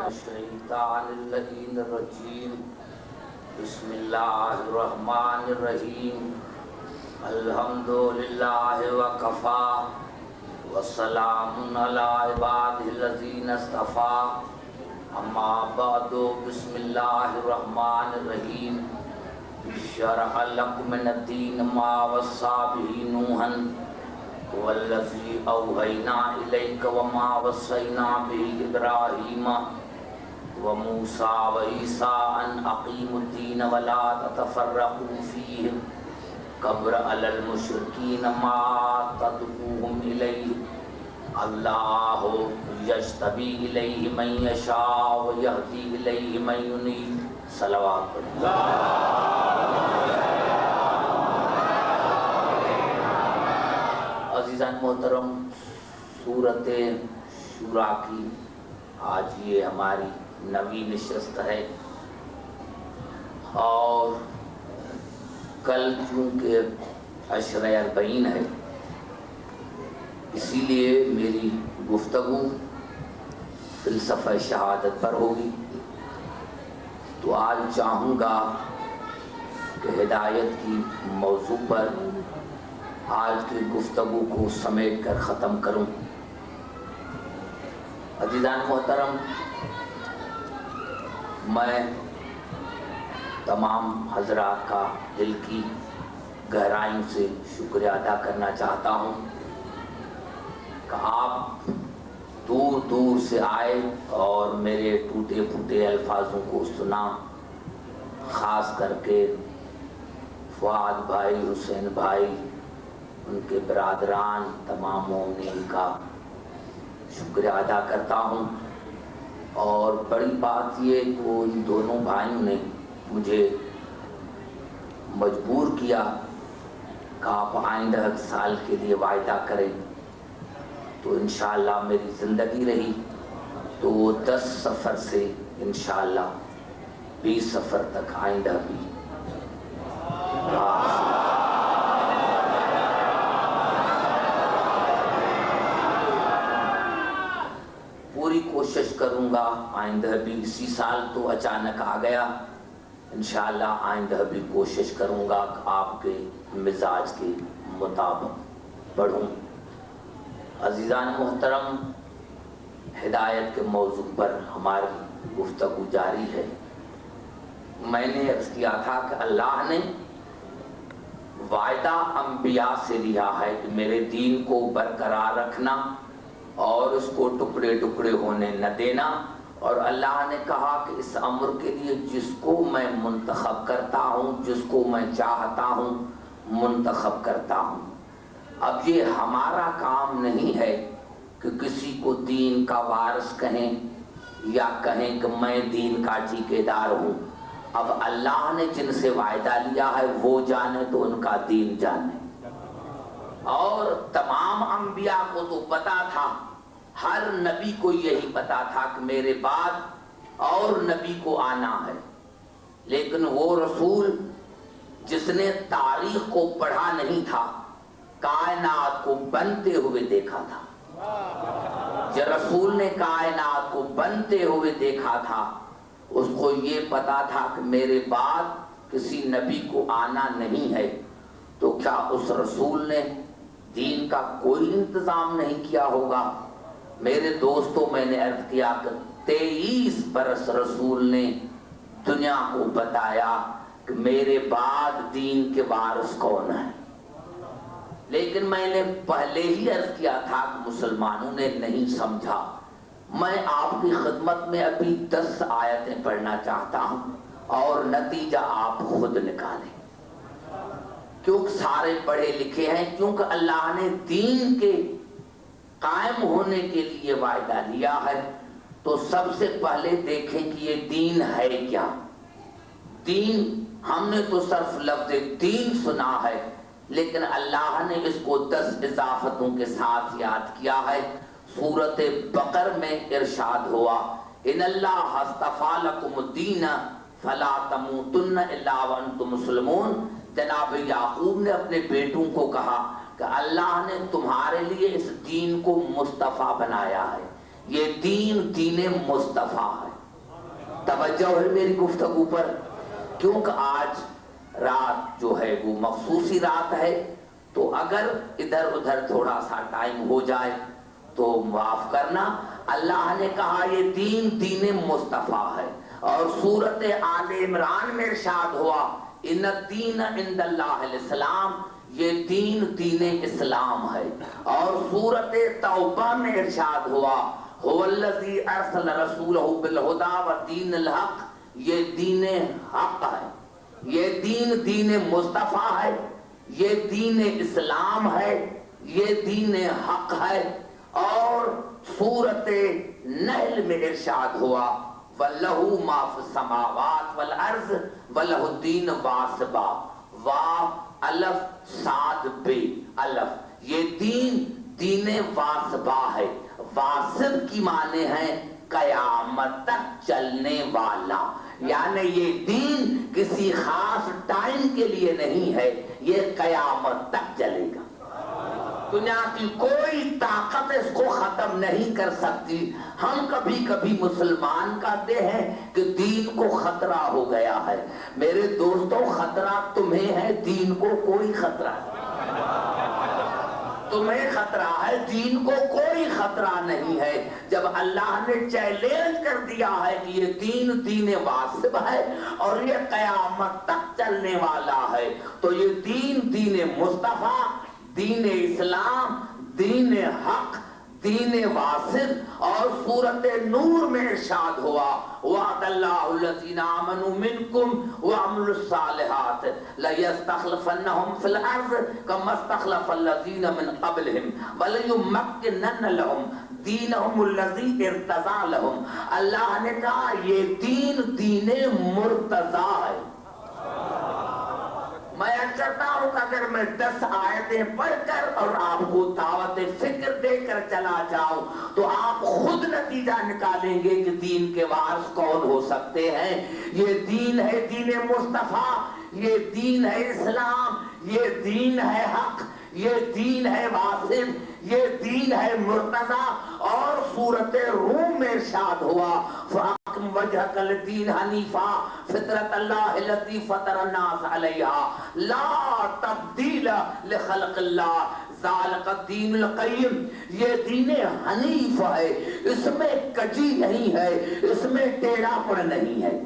الشیطان اللعین الرجیم بسم اللہ الرحمن الرحیم الحمدللہ وکفا وسلام علی عبادہ الذین اصطفیٰ اما بعد بسم اللہ الرحمن الرحیم شرع لکم من الدین ما وصی بہ نوحا والذی اوحینا الیک وما وصینا بہ ابراہیم وموسیٰ وعیسیٰ ان اقیموا الدین ولا تتفرقوا فیہ کبر علی المشرکین ما تدعوہم الیہ اللہ یجتبی الیہ من یشاء ویہدی الیہ من ینیب صلوات عزیزان محترم، سورۃ شورى کی آج یہ ہماری 9ویں نشست ہے اور کل چونکہ عشرہ 40 ہے، اسی لیے میری گفتگو فلسفہ شہادت پر ہوگی۔ تو آج چاہوں گا کہ ہدایت کی موضوع پر آج کی گفتگو کو سمیٹ کر ختم کروں۔ عزیزان محترم، میں تمام حضرات کا دل کی گہرائیوں سے شکریہ ادا کرنا چاہتا ہوں کہ آپ دور دور سے آئے اور میرے ٹوٹے پھوٹے الفاظوں کو سنا، خاص کر کے فؤاد بھائی، حسین بھائی، ان کے برادران، تمام مومنین کا شکریہ ادا کرتا ہوں۔ اور بڑی بات یہ کہ ان دونوں بھائیوں نے مجھے مجبور کیا کہ آپ آئندہ سال کے لیے وعدہ کریں، تو انشاءاللہ میری زندگی رہی تو 10 سفر سے انشاءاللہ 20 سفر تک آئندہ بھی پوری کوشش کروں گا۔ آئندہ بھی اسی سال تو اچانک آ گیا، انشاءاللہ آئندہ بھی کوشش کروں گا کہ آپ کے مزاج کے مطابق پڑھوں۔ عزیزان محترم، ہدایت کے موضوع پر ہماری گفتگو جاری ہے۔ میں نے عرض کیا تھا کہ اللہ نے وعدہ انبیاء سے لیا ہے کہ میرے دین کو برقرار رکھنا اور اس کو ٹکڑے ٹکڑے ہونے نہ دینا، اور اللہ نے کہا کہ اس امر کے لیے جس کو میں منتخب کرتا ہوں، جس کو میں چاہتا ہوں منتخب کرتا ہوں۔ اب یہ ہمارا کام نہیں ہے کہ کسی کو دین کا وارث کہیں یا کہیں کہ میں دین کا ٹھیکیدار ہوں۔ اب اللہ نے جن سے وعدہ لیا ہے وہ جانے تو ان کا دین جانے۔ اور تمام انبیاء کو تو پتا تھا، ہر نبی کو یہی پتا تھا کہ میرے بعد اور نبی کو آنا ہے، لیکن وہ رسول جس نے تاریخ کو پڑھا نہیں تھا، کائنات کو بنتے ہوئے دیکھا تھا۔ جو رسول نے کائنات کو بنتے ہوئے دیکھا تھا، اس کو یہ پتا تھا کہ میرے بعد کسی نبی کو آنا نہیں ہے، تو کیا اس رسول نے دین کا کوئی انتظام نہیں کیا ہوگا؟ میرے دوستوں، میں نے عرض کیا کہ 23 برس رسول نے دنیا کو بتایا کہ میرے بعد دین کے وارث کون ہیں، لیکن میں نے پہلے ہی عرض کیا تھا کہ مسلمانوں نے نہیں سمجھا۔ میں آپ کی خدمت میں ابھی 10 آیتیں پڑھنا چاہتا ہوں اور نتیجہ آپ خود نکالیں، کیونکہ سارے پڑھے لکھے ہیں، کیونکہ اللہ نے دین کے قائم ہونے کے لیے وعدہ لیا ہے۔ تو سب سے پہلے دیکھیں کہ یہ دین ہے کیا۔ دین، ہم نے تو صرف لفظ دین سنا ہے، لیکن اللہ نے اس کو 10 اضافتوں کے ساتھ یاد کیا ہے۔ سورۃ بقر میں ارشاد ہوا، ان اللہ اصطفیٰ لکم الدین فلا تموتن الا وانتم مسلمون۔ جناب یعقوب نے اپنے بیٹوں کو کہا کہ اللہ نے تمہارے لیے اس دین کو مصطفیٰ بنایا ہے، یہ دین دین مصطفیٰ ہے. توجہ ہے میری گفتگو پر، کیونکہ آج رات جو ہے وہ مخصوصی رات ہے، تو اگر ادھر ادھر تھوڑا سا ٹائم ہو جائے تو معاف کرنا. اللہ نے کہا یہ دین دین مصطفیٰ ہے، اور سورت آل عمران میں ارشاد ہوا ان الدین عند اللہ الاسلام، یہ دین دین اسلام ہے. اور سورت توبہ میں ارشاد ہوا هو الذی ارسل رسولہ بالہدی ودین الحق، یہ دین حق ہے، یہ دین دین مصطفیٰ ہے، یہ دین اسلام ہے، یہ دین حق ہے. اور سورت نحل میں ارشاد ہوا وَلَهُ مَا فِي السَّمَاوَاتِ وَالْأَرْضِ وَلَهُ الدِّينُ وَاصِبًا، واو الف صاد بے الف، یہ دین دین واسبہ ہے. واسب کی معنی ہے قیامت تک چلنے والا، یعنی یہ دین کسی خاص ٹائم کے لیے نہیں ہے، یہ قیامت تک چلے گا. دنیا کی کوئی طاقت اس کو ختم نہیں کر سکتی. ہم کبھی کبھی مسلمان کہتے ہیں کہ دین کو خطرہ ہو گیا ہے. میرے دوستوں، خطرہ تمہیں ہے، دین کو کوئی خطرہ نہیں. تمہیں خطرہ ہے، دین کو کوئی خطرہ نہیں ہے. جب اللہ نے چیلنج کر دیا ہے کہ یہ دین دین واصب ہے اور یہ قیامت تک چلنے والا ہے، تو یہ دین دین مصطفیٰ، دین اسلام، دین حق، دین واصب. اور سورت نور میں ارشاد ہوا وعد اللہ الذین آمنوا منکم وعملوا الصالحات لیستخلفنہم فی الارض کما استخلف الذین من قبلہم ولیمکنن لہم دینہم الذی ارتضی لہم. اللہ نے کہا یہ دین دین مرتضی ہے. میں چاہتا ہوں کہ اگر میں 10 آیتیں پڑھ کر اور آپ کو دعوت فکر دے کر چلا جاؤں تو آپ خود نتیجہ نکالیں گے کہ دین کے وارث کون ہو سکتے ہیں. یہ دین ہے دین مصطفیٰ، یہ دین ہے اسلام، یہ دین ہے حق، یہ دین ہے واصب، یہ دین ہے مرتضی. اور سورت روم میں ارشاد ہوا فَأَقِمْ وَجْهَكَ لِلدِّينِ حَنِيفًا فِطْرَتَ اللَّهِ الَّتِي فَطَرَ النَّاسَ عَلَيْهَا لَا تَبْدِيلَ لِخَلْقِ اللَّهِ ذَلِكَ الدِّينُ الْقَيِّمُ. یہ دین حنیف ہے، اس میں کجی نہیں ہے، اس میں ٹیڑھا پڑ نہیں ہے.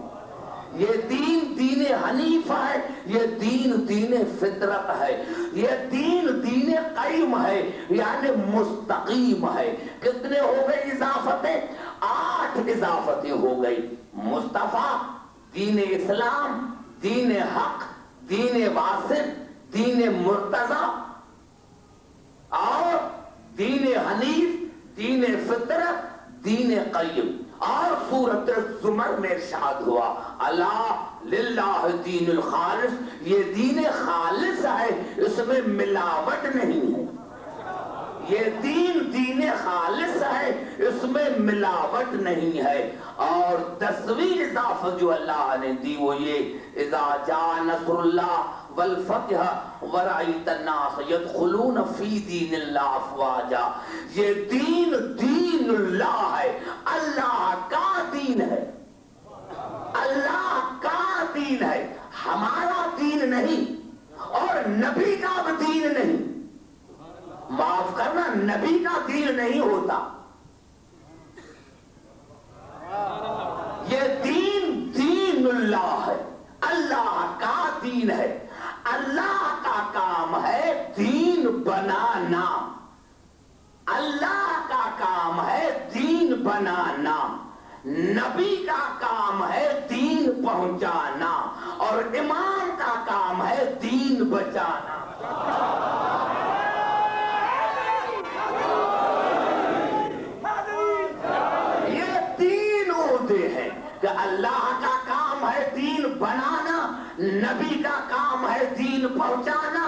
یہ دین دین حنیف ہے، یہ دین دین فطرت ہے، یہ دین دین قیم ہے، یعنی مستقیم ہے. کتنے ہو گئی اضافتیں؟ 8 اضافتیں ہو گئی. مصطفیٰ، دین اسلام، دین حق، دین واصب، دین مرتضی اور دین حنیف، دین فطرت، دین قیم. اور سورت زمر میں ارشاد ہوا اللہ للہ دین الخالص، یہ دین خالص ہے، اس میں ملاوٹ نہیں ہے. یہ دین دین خالص ہے، اس میں ملاوٹ نہیں ہے. اور 10ویں اضافت جو اللہ نے دی وہ یہ اذا جاء نصر اللہ والفتح ورأیت الناس یدخلون فی دین اللہ افواجا. یہ دین دین اللہ ہے، اللہ کا دین ہے، اللہ کا دین ہے، ہمارا دین نہیں اور نبی کا بھی دین نہیں. معاف کرنا، نبی کا دین نہیں ہوتا. یہ دین دین اللہ ہے، اللہ کا دین ہے. اللہ کا کام ہے دین بنانا، اللہ کا کام ہے دین بنانا. نبی کا کام ہے دین پہنچانا اور امام کا کام ہے دین بچانا. ہیں کہ اللہ کا کام ہے دین بنانا، نبی کا کام ہے دین پہنچانا،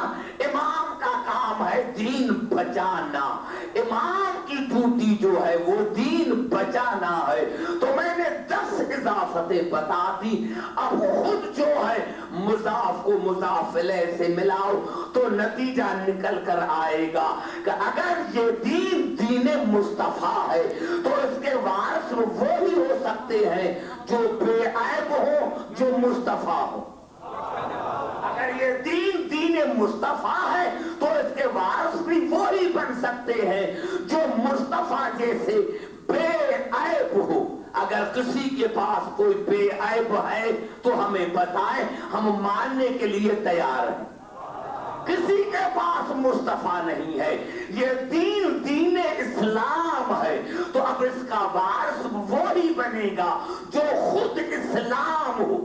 امام کا کام ہے دین بچانا. امام کی ڈیوٹی جو ہے وہ دین بچانا ہے. تو میں نے 10 اضافتیں بتا دی. اب خود جو ہے مضاف کو مضاف الیہ سے ملاؤ تو نتیجہ نکل کر آئے گا کہ اگر یہ دین دین مصطفیٰ ہے تو اس کے وارث وہی ہو سکتے ہیں جو بے عیب ہو، جو مصطفیٰ ہو۔ اگر یہ دین مصطفیٰ ہے تو اس کے وارث بھی وہی بن سکتے ہیں جو مصطفیٰ جیسے بے عیب ہو۔ اگر کسی کے پاس کوئی بے عیب ہے تو ہمیں بتائیں، ہم ماننے کے لیے تیار ہیں۔ کسی کے پاس مصطفیٰ نہیں ہے، یہ دین اسلام ہے تو اب اس کا وارث وہی بنے گا جو خود اسلام ہو،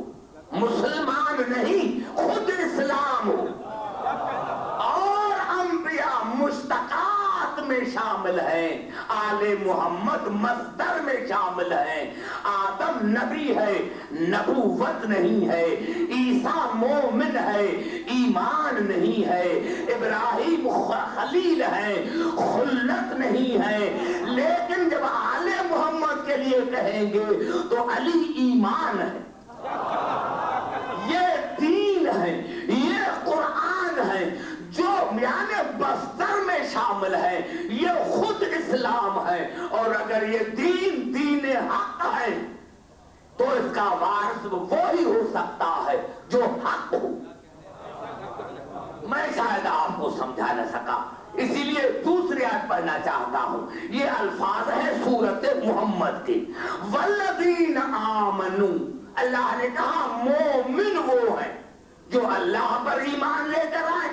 مسلمان نہیں، خود اسلام ہو۔ اور انبیاء مشتقات میں شامل ہیں، آل محمد مصدر میں شامل ہیں۔ آدم نبی ہے، نبوت نہیں ہے۔ عیسیٰ مومن ہے، ایمان نہیں ہے۔ ابراہیم خلیل ہے، خلت نہیں ہے۔ لیکن جب آل محمد کے لیے کہیں گے تو علی ایمان ہے، یہ دین ہے، یہ قرآن ہے جو یعنی بستر میں شامل ہے، یہ خود اسلام ہے۔ اور اگر یہ دین حق ہے تو اس کا وارث وہی ہو سکتا ہے جو حق ہو۔ میں شاید آپ کو سمجھا نہ سکا، اسی لیے دوسری آیت پڑھنا چاہتا ہوں۔ یہ الفاظ ہے سورت محمد کے، والذین آمنوا، اللہ نے کہا مومن وہ ہے جو اللہ پر ایمان لے کر آئے،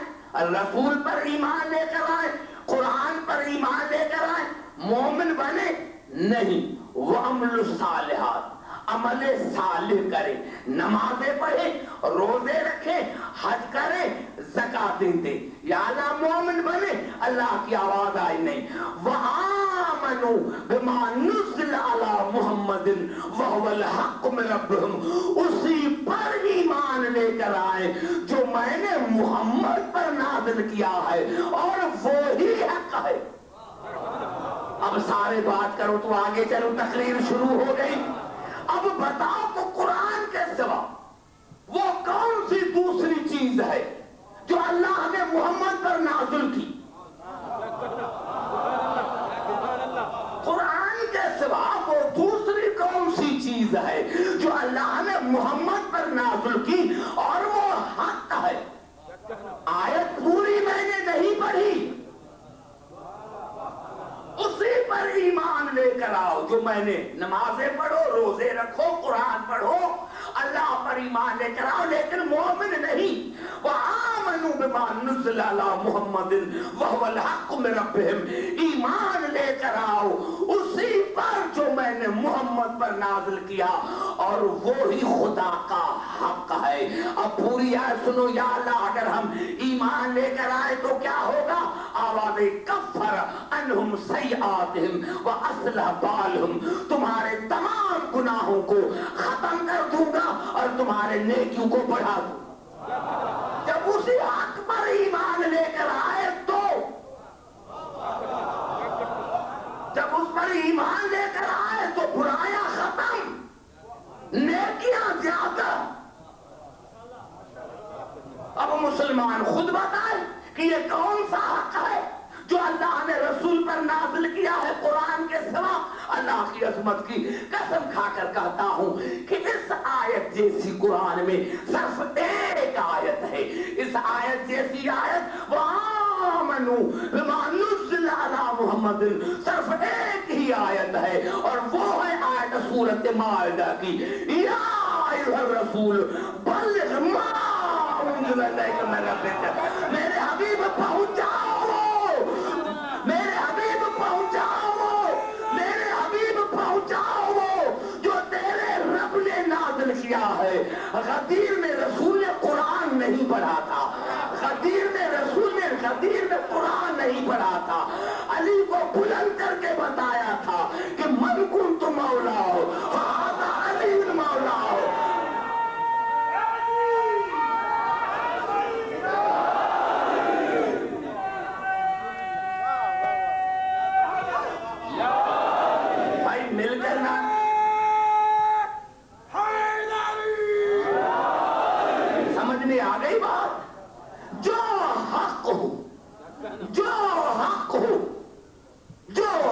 رسول پر ایمان لے کر آئے، قرآن پر ایمان لے کر آئے۔ مومن بنے نہیں، وَعَمْلُ الصَّالِحَاتِ، عمل صالح کرے، نمازیں پڑھے، روزے رکھے، حج کرے، زکاتیں دے۔ یا اللہ مومن بنے، اللہ کی آواز آئی نہیں۔ وَآمَنُوا بِمَا نُزِّلَ عَلَى مُحَمَّدٍ وَهُوَ الْحَقُّ مِن رَبِّهِمْ، اسی پر ایمان لے کر آئے جو میں نے محمد پر نازل کیا ہے اور وہی حق ہے۔ اب سارے بات کرو تو آگے چلو، تقریر شروع ہو گئی۔ اب بتاؤ تو قرآن کے سوا وہ کون سی دوسری چیز ہے جو اللہ نے محمد پر نازل کی؟ قرآن کے سوا وہ دوسری کون سی چیز ہے جو اللہ نے محمد پر نازل کی اور وہ حق ہے؟ آیت پوری میں نے نہیں پڑھی، اسی پر ایمان لے کر آؤ جو میں نے، نمازیں پڑھو، روزے رکھو، قرآن پڑھو، اللہ پر ایمان لے کر آؤ، لیکن مومن نہیں۔ وَآمَنُوا بِمَا نُزِّلَ عَلَى مُحَمَّدٍ وَهُوَ الْحَقُّ مِن رَبِّهِمْ، ایمان لے کر آؤ اسی پر جو میں نے محمد پر نازل کیا اور وہی خدا کا حق ہے۔ اب پوری آیت سنو، یا اللہ اگر ہم ایمان لے کر آئے تو کیا ہوگا؟ آواز کفر عنہم سیئاتہم واصلح بالہم، تمہارے تمام گناہوں کو ختم کر دوں گا اور تمہارے نیکیوں کو بڑھا دوں گا۔ جب اسی حق پر ایمان لے کر آئے تو، جب اس پر ایمان لے کر آئے تو برائیاں ختم، نیکیاں زیادہ۔ اب مسلمان خود بتائے کہ یہ کون سا حق ہے جو اللہ نے رسول پر نازل کیا ہے قرآن کے سوا؟ اللہ کی عظمت کی قسم کھا کر کہتا ہوں کہ اس آیت جیسی قرآن میں صرف ایک آیت ہے، اس آیت جیسی آیت وَآمَنُوا بِمَا نُزِّلَ عَلَى مُحَمَّدٍ، صرف ایک ہی آیت ہے اور وہ ہے آیت سورۃ مائدہ کی، یا ایھا الرسول بلغ ما انزل الیک من ربک، میرے حبیب پہنچاؤ، میرے حبیب پہنچاؤ، میرے حبیب پہنچاؤ جو تیرے رب نے نازل کیا ہے۔ غدیر میں رسول نے قرآن نہیں پڑھا تھا، غدیر میں رسول نے قرآن نہیں پڑھا تھا، علی کو بلند کر کے بتایا تھا کہ من کنت مولاہ فہذا علی مولاہ۔ جو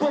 2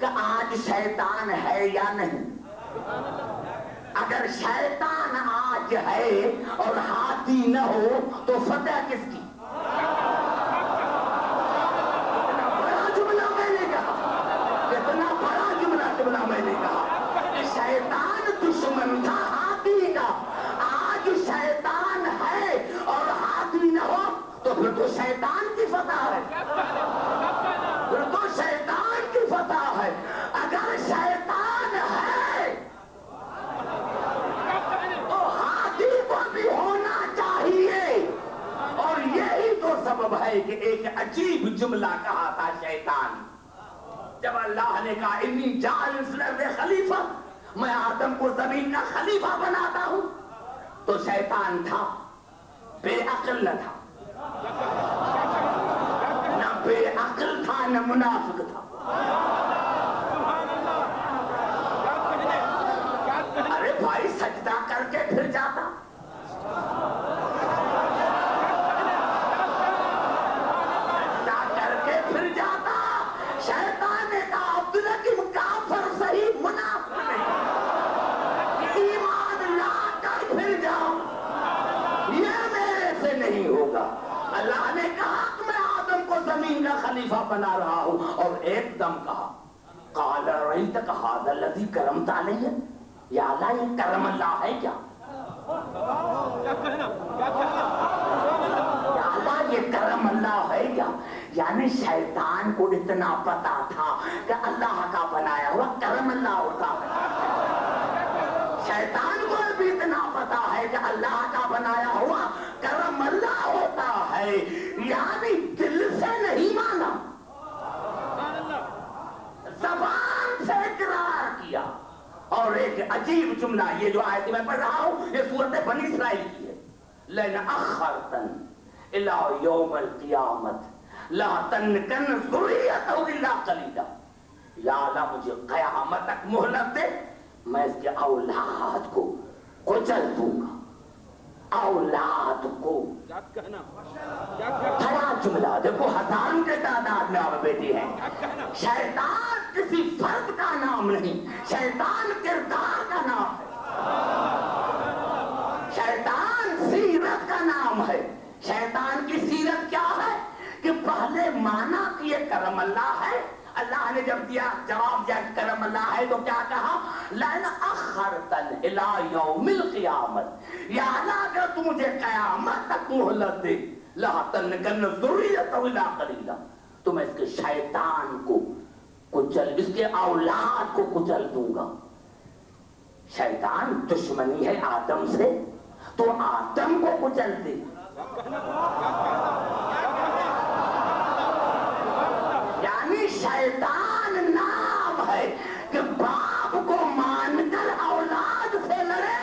کہ آج شیطان ہے یا نہیں؟ اگر شیطان آج ہے اور ہاتھی نہ ہو تو فتح کس کی؟ اتنا بڑا جملہ میں نے کہا، اتنا بڑا جملہ میں نے کہا کہ شیطان دشمن تھا ہاتھی کا، آج شیطان ہے اور ہاتھی نہ ہو تو پھر تو شیطان کی فتح ہے، پھر تو شیطان کی فتح ہے۔ اگر شیطان ہے تو ہاتھی کو بھی ہونا چاہیے، اور یہی تو سبب ہے کہ ایک عجیب جملہ کہا تھا شیطان جب اللہ نے کہا انی جاعل فی الارض خلیفہ، میں آدم کو زمین کا خلیفہ بناتا ہوں، تو شیطان تھا، بے عقل نہ تھا، نہ بے عقل تھا نہ منافق تھا۔ ارے بھائی سجدہ کر کے پھر جاتا، سجدہ کر کے پھر جاتا۔ شیطان نے کہا عبدالحکیم کافر صحیح منافق نہیں، ایمان لا کر پھر جاؤ، یہ میرے سے نہیں ہوگا۔ اللہ نے کہا کہ میں آدم کو زمین کا خلیفہ بنا رہا ہوں، اور ایک دم کہا قال رأیتک ھذا الذی کرمت علیہ، یا اللہ یہ کرم اللہ ہے کیا؟ یا اللہ یہ کرم اللہ ہے کیا؟ یعنی شیطان کو اتنا پتا تھا کہ اللہ کا بنایا ہوا کرم اللہ ہوتا ہے، شیطان کو بھی اتنا پتا ہے کہ اللہ کا بنایا ہوا کرم اللہ ہوتا ہے، یعنی دل سے نہیں مانا، زبان سے اقرار کیا۔ اور ایک عجیب جملہ یہ جو آیت میں پڑھ رہا ہوں یہ سورت بنی اسرائیل کی ہے، لَئِنْ أَخَّرْتَنِ إِلَىٰ يَوْمِ الْقِيَامَةِ لَأَحْتَنِّكَنَّ ذُرِّيَّتَهُ إِلَّا قَلِيلًا، یا اللہ مجھے قیامت تک مہلت دے، میں اس کے اولاد کو کچل دوں گا، اولاد کو۔ بڑا جملہ، دیکھو ہزاروں کے تعداد میں آپ بیٹے ہیں۔ شیطان کسی فرد کا نام نہیں، شیطان کردار کا نام ہے، شیطان سیرت کا نام ہے۔ شیطان کی سیرت کیا ہے کہ پہلے مانا کہ یہ کرم اللہ ہے، اللہ نے جب دیا جواب دیا کرم اللہ ہے تو کیا کہا لَئِنْ أَخَّرْتَنِ إِلَىٰ يَوْمِ الْقِيَامَةِ، یا اللہ اگر تو مجھے قیامت تک مہلت دے لَأَحْتَنِّكَنَّ ذُرِّيَّتَهُ إِلَّا قَلِيلًا، تو میں اس کے شیطان کو کچل، اس کے اولاد کو کچل دوں گا۔ شیطان دشمنی ہے آدم سے تو آدم کو کچل دے، یعنی شیطان نام ہے کہ باپ کو مان کر اولاد سے لڑے۔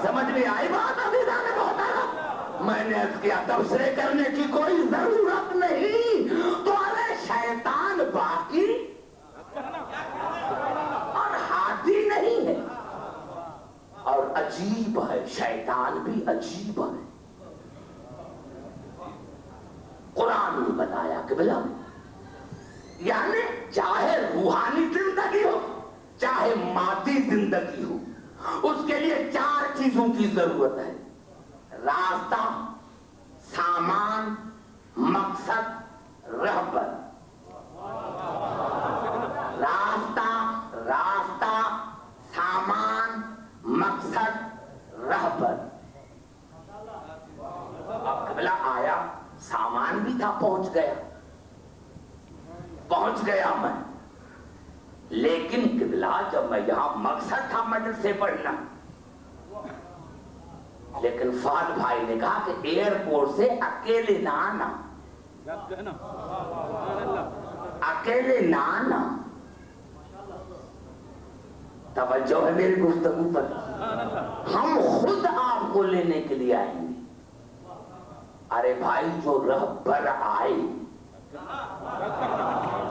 سمجھ میں آئی بات عزیزان محترم؟ میں نے عرض کیا تبصرے کرنے کی کوئی ضرورت نہیں، تو ارے شیطان باقی اور ہاتھی نہیں ہے، اور عجیب ہے، شیطان بھی عجیب ہے۔ قرآن نے بتایا کہ بلا یعنی چاہے روحانی زندگی ہو چاہے مادی زندگی ہو، اس کے لیے 4 چیزوں کی ضرورت ہے: راستہ، سامان، مقصد، رہبر۔ راستہ، سامان، مقصد، رہبر۔ اب قبلہ آیا، سامان بھی تھا، پہنچ گیا میں، لیکن قبلہ جب میں یہاں مقصد تھا مدرسے پڑھنا، لیکن فہد بھائی نے کہا کہ ایئرپورٹ سے اکیلے نہ آنا، اکیلے نہ آنا۔ توجہ ہے میری گفتگو پر، ہم خود آپ کو لینے کے لیے آئیں گے۔ ارے بھائی جو رہبر آئے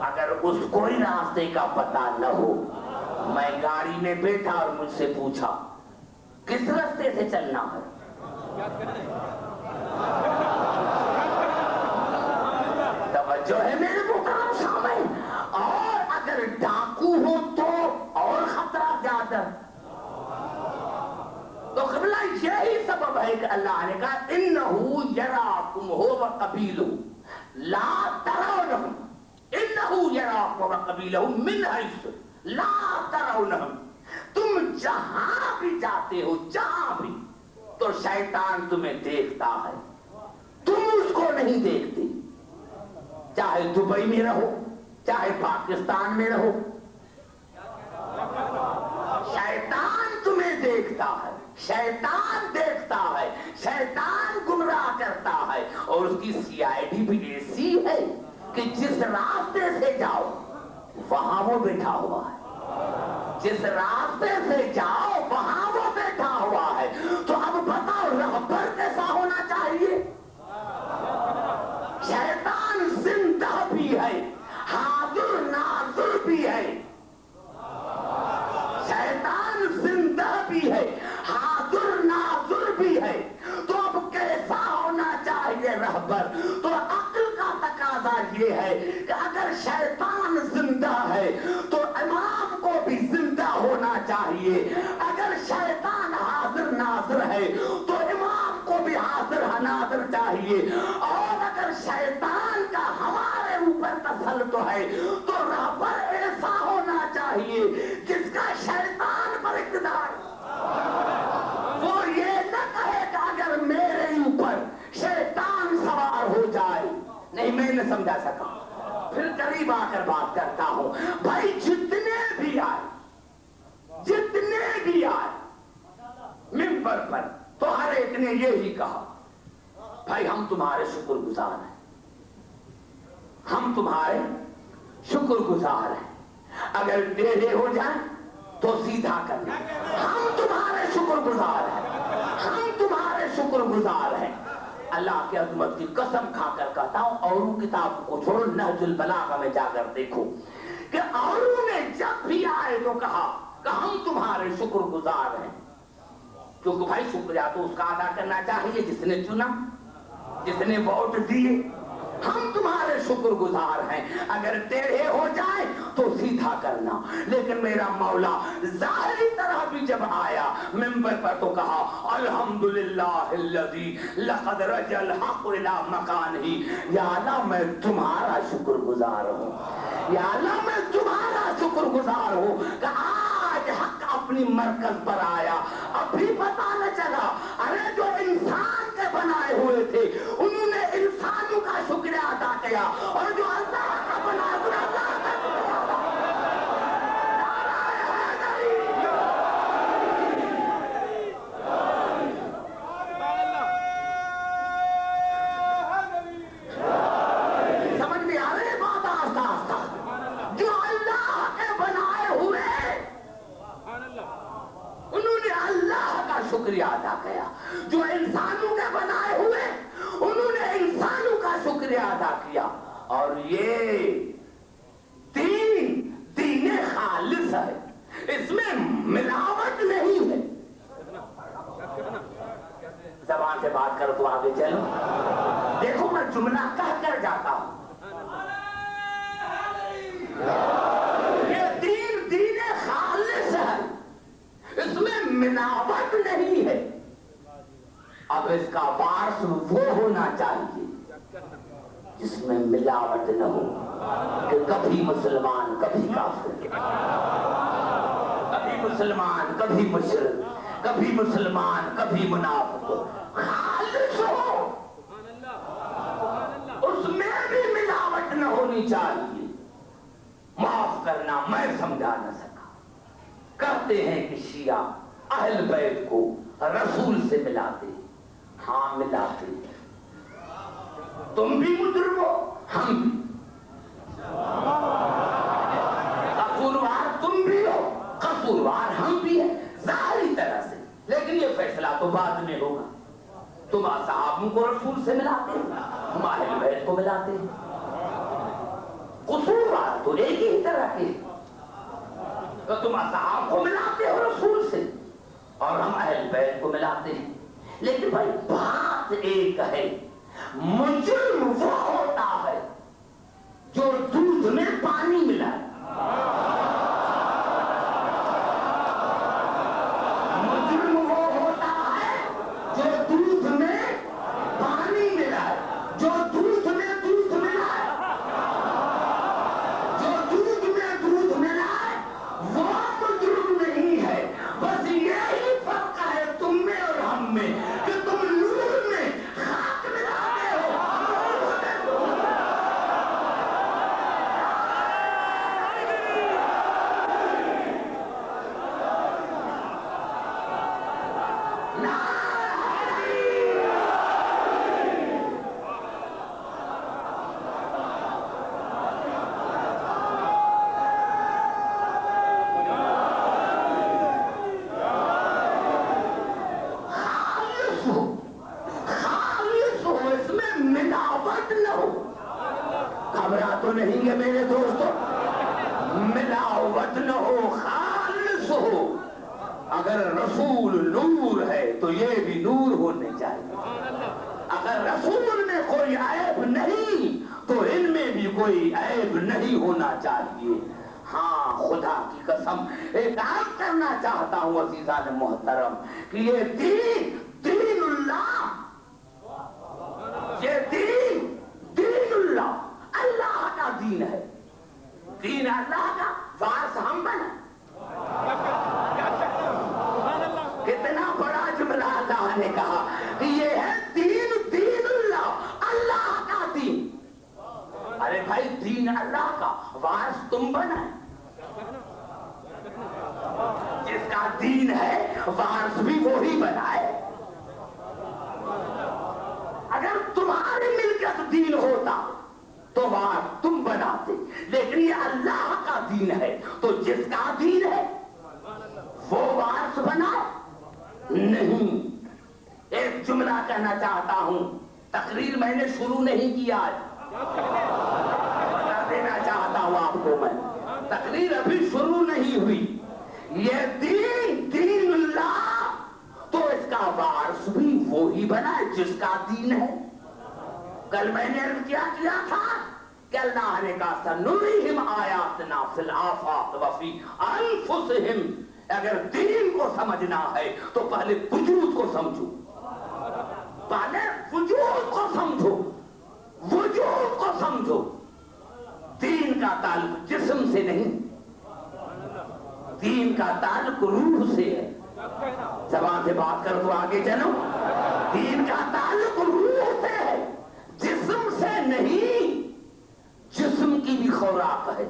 اگر اس کو ہی راستے کا پتہ نہ ہو میں گاڑی میں بیٹھا اور مجھ سے پوچھا کس راستے سے چلنا ہے؟ توجہ ہے میرے محترم سامعین، اور اگر ڈاکو ہو تو اور خطرہ زیادہ. تو قبلہ یہی سبب ہے کہ اللہ نے کہا انہو یراکم ہو وقبیلہ لا ترونہم، انہو یراکم وقبیلہ من حیث لا ترونہم. تم جہاں بھی جاتے ہو، جہاں بھی، تو شیطان تمہیں دیکھتا ہے، تم اس کو نہیں دیکھتے. چاہے دبئی میں رہو، چاہے پاکستان میں رہو، شیطان تمہیں دیکھتا ہے، شیطان دیکھتا ہے، شیطان گمراہ کرتا ہے. اور اس کی سی آئی ڈی بھی ایسی ہے کہ جس راستے سے جاؤ وہاں وہ بیٹھا ہوا ہے، جس راستے سے جاؤ وہاں وہ بیٹھا ہوا ہے. تو اب بتاؤ رہبر کیسا ہونا چاہیے؟ شیطان زندہ بھی ہے، حاضر ناظر بھی ہے. شیطان زندہ بھی ہے، حاضر ناظر بھی ہے. تو اب کیسا ہونا چاہیے رہبر؟ تو عقل کا تقاضا یہ ہے کہ اگر شیطان زندہ ہے تو امام کو بھی زندہ ہونا چاہیے. اگر شیطان حاضر ناظر ہے تو امام کو بھی حاضر ناظر چاہیے. اور اگر شیطان کا ہمارے اوپر تسلط ہے تو رہبر ایسا ہونا چاہیے جس کا شیطان پر اقتدار. وہ یہ نہ کہے کہ اگر میرے اوپر شیطان سوار ہو جائے. نہیں، میں نہ سمجھا سکا، پھر قریب آ کر بات کرتا ہوں. بھائی جتنے بھی آئے منبر پر تو ہر ایک نے یہی کہا بھائی ہم تمہارے شکر گزار ہیں، ہم تمہارے شکر گزار ہیں. اگر ٹیڑھے ہو جائیں تو سیدھا کرنا. ہم تمہارے شکر گزار ہیں، ہم تمہارے شکر گزار ہیں. اللہ کی عظمت کی قسم کھا کر کہتا ہوں، اوروں کتاب کو چھوڑو، نہج البلاغہ میں جا کر دیکھو کہ اوروں نے جب بھی آئے تو کہا کہ ہم تمہارے شکر گزار ہیں. کیونکہ بھائی شکریہ تو اس کا ادا کرنا چاہیے جس نے چنا، جس نے ووٹ دیے. ہم تمہارے شکر گزار ہیں. اگر ٹیڑھے ہو جائے تو سیدھا کرنا. لیکن میرا مولا ظاہری طرح بھی جب آیا منبر پر تو کہا الحمدللہ الذی لقد رجع الحق الی مکانہ. یا اللہ میں تمہارا شکر گزار ہوں، یا اللہ میں تمہارا شکر گزار ہوں کہ آج حق اپنی مرکز پر آیا. ابھی پتا نہ چلا. ارے جو انسان کے بنائے ہوئے تھے انہوں نے انسانوں کا شکریہ ادا کیا، اور جو اللہ کا بنا ہوا اللہ کا شکریہ ادا سمجھ میں آ رہے بات؟ آہستہ آہستہ جو اللہ کے بنائے ہوئے انہوں نے اللہ کا شکریہ ادا کیا. جو انسانوں کے بنائے ہوئے انہوں نے انسانوں کا شکریہ ادا کیا. اور یہ دین خالص ہے، اس میں ملاوٹ نہیں ہے. زبان سے بات کرو تو آگے چلو. دیکھو میں جملہ کہہ کر جاتا ہوں. یہ دین خالص ہے، اس میں ملاوٹ نہیں ہے. اب اس کا وارث وہ ہونا چاہیے جس میں ملاوٹ نہ ہو، کہ کبھی مسلمان کبھی کافر، کبھی مسلمان کبھی مشرک، کبھی مسلمان کبھی منافق. خالص ہو، اس میں بھی ملاوٹ نہ ہونی چاہیے. معاف کرنا میں سمجھا نہ سکا. کہتے ہیں کہ شیعہ اہل بیت کو رسول سے ملاتے. ہاں ملاتے. تم بھی مجرم ہو، ہم بھی. قصوروار تم بھی ہو، قصوروار ہم بھی ہیں ظاہری طرح سے. لیکن یہ فیصلہ تو بعد میں ہوگا. تم اصحابوں کو رسول سے ملاتے، ہم اہل بیت کو ملاتے ہیں. قصوروار تو ایک ہی طرح کے. تو تم اصحاب کو ملاتے ہو رسول سے اور ہم اہل بیت کو ملاتے ہیں. لیکن بھائی بات ایک ہے، مجرم وہ ہوتا ہے جو دودھ میں پانی ملائے. مجرم وہ ہوتا ہے جو دودھ میں پانی ملائے، جو دودھ میں دودھ ملائے، جو دودھ میں دودھ ملائے وہ مجرم نہیں ہے. بس یہی فرق ہے تم میں اور ہم میں کہ تم نور میں خاک ملاتے ہو. تو نہیں گے میرے دوستو، ملاوٹ نہ ہو، خالص ہو. اگر رسول نور ہے تو یہ بھی نور ہونے چاہیے. اگر رسول میں کوئی عیب نہیں تو ان میں بھی کوئی عیب نہیں ہونا چاہیے. ہاں خدا کی قسم ایک عرض کرنا چاہتا ہوں عزیزان محترم کہ یہ دین اللہ، یہ دین اللہ اللہ کا دین ہے. دین اللہ کا وارث ہم بنا. کتنا بڑا جملہ اللہ نے کہا کہ یہ ہے دین اللہ، اللہ کا دین. ارے بھائی دین اللہ کا وارث تم بنا. جس کا دین ہے وارث بھی وہی بنائے. اگر تمہاری ملکت دین ہوتا تو وارث تم بناتے، لیکن یہ اللہ کا دین ہے تو جس کا دین ہے وہ وارث بنائے نہیں. ایک جملہ کہنا چاہتا ہوں، تقریر میں نے شروع نہیں کی، آج بتا دینا چاہتا ہوں آپ کو میں، تقریر ابھی شروع نہیں ہوئی. یہ دین اللہ تو اس کا وارث بھی وہی بنائے جس کا دین ہے. کل میں نے کیا تھا کہ اللہ نے کہا سنریہم آیاتنا فی الآفاق وفی انفسہم. اگر دین کو سمجھنا ہے تو پہلے وجود کو سمجھو، پہلے وجود کو سمجھو، وجود کو سمجھو. دین کا تعلق جسم سے نہیں، دین کا تعلق روح سے ہے. زبان سے بات کر تو آگے چلو. دین کا تعلق روح سے ہے، جسم سے نہیں. جسم کی بھی خوراک ہے،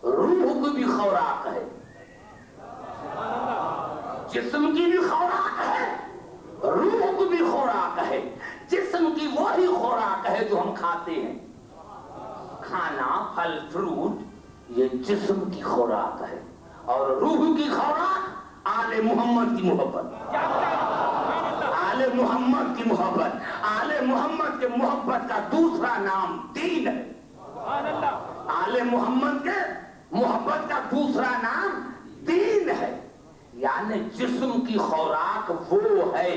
روح کی بھی خوراک ہے. جسم کی بھی خوراک ہے، روح کی بھی خوراک ہے. جسم کی وہی خوراک ہے جو ہم کھاتے ہیں، کھانا پھل فروٹ یہ جسم کی خوراک ہے. اور روح کی خوراک آل محمد کی محبت، آل محمد کی محبت. آل محمد کے محبت کا دوسرا نام دین ہے. آل محمد کے محبت کا دوسرا نام دین ہے. یعنی جسم کی خوراک وہ ہے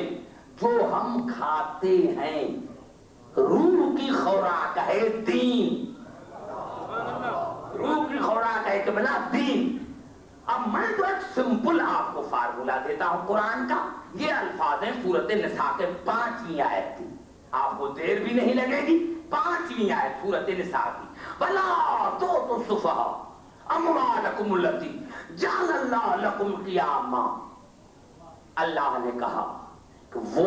جو ہم کھاتے ہیں، روح کی خوراک ہے دین. روح کی خوراک ہے کہ بلا دین. اب میں تو ایک سمپل آپ کو فارمولا دیتا ہوں قرآن کا. یہ الفاظ ہیں سورۃ نساء کے 5ویں آیت کی، آپ کو دیر بھی نہیں لگے گی. 5ویں آیت سورۃ نساء کی، وَلَا تُؤْتُوا السُّفَهَاءَ أَمْوَالَكُمُ الَّتِي جَعَلَ اللَّهُ لَكُمْ قِيَامًا. اللہ نے کہا کہ وہ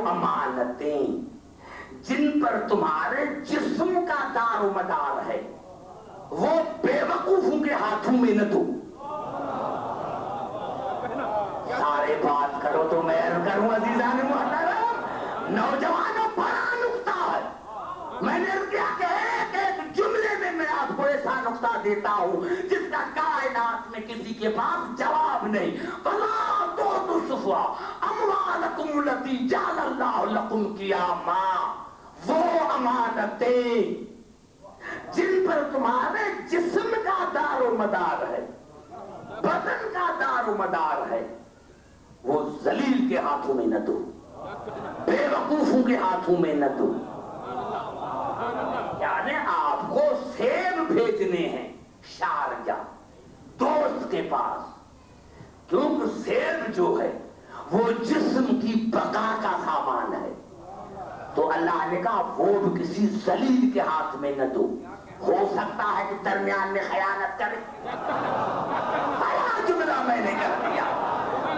امانتیں جن پر تمہارے جسم کا دار و مدار ہے وہ بے وقوفوں کے ہاتھوں میں نہ دو. سارے بات کرو تو میں عرض کروں عزیزان محترم، نوجوانوں بڑا نقطہ ہے. میں نے کیا کہ ایک جملے میں میں آپ کو ایسا نقطہ دیتا ہوں جس کا کائنات میں کسی کے پاس جواب نہیں. وَلَا تُؤْتُوا السُّفَهَاءَ أَمْوَالَكُمُ الَّتِي جَعَلَ اللَّهُ لَكُمْ قِيَامًا. وہ امانتیں جن پر تمہارے جسم کا دار و مدار ہے، بدن کا دار و مدار ہے، وہ ذلیل کے ہاتھوں میں نہ دو، بے وقوفوں کے ہاتھوں میں نہ دو۔ یعنی آپ کو سیب بھیجنے ہیں شارجہ دوست کے پاس، کیونکہ سیب جو ہے وہ جسم کی بقا کا سامان ہے، تو اللہ نے کہا وہ بھی کسی ذلیل کے ہاتھ میں نہ دو۔ ہو سکتا ہے کہ درمیان میں خیانت کرے، بڑا جملہ میں نے کہہ دیا،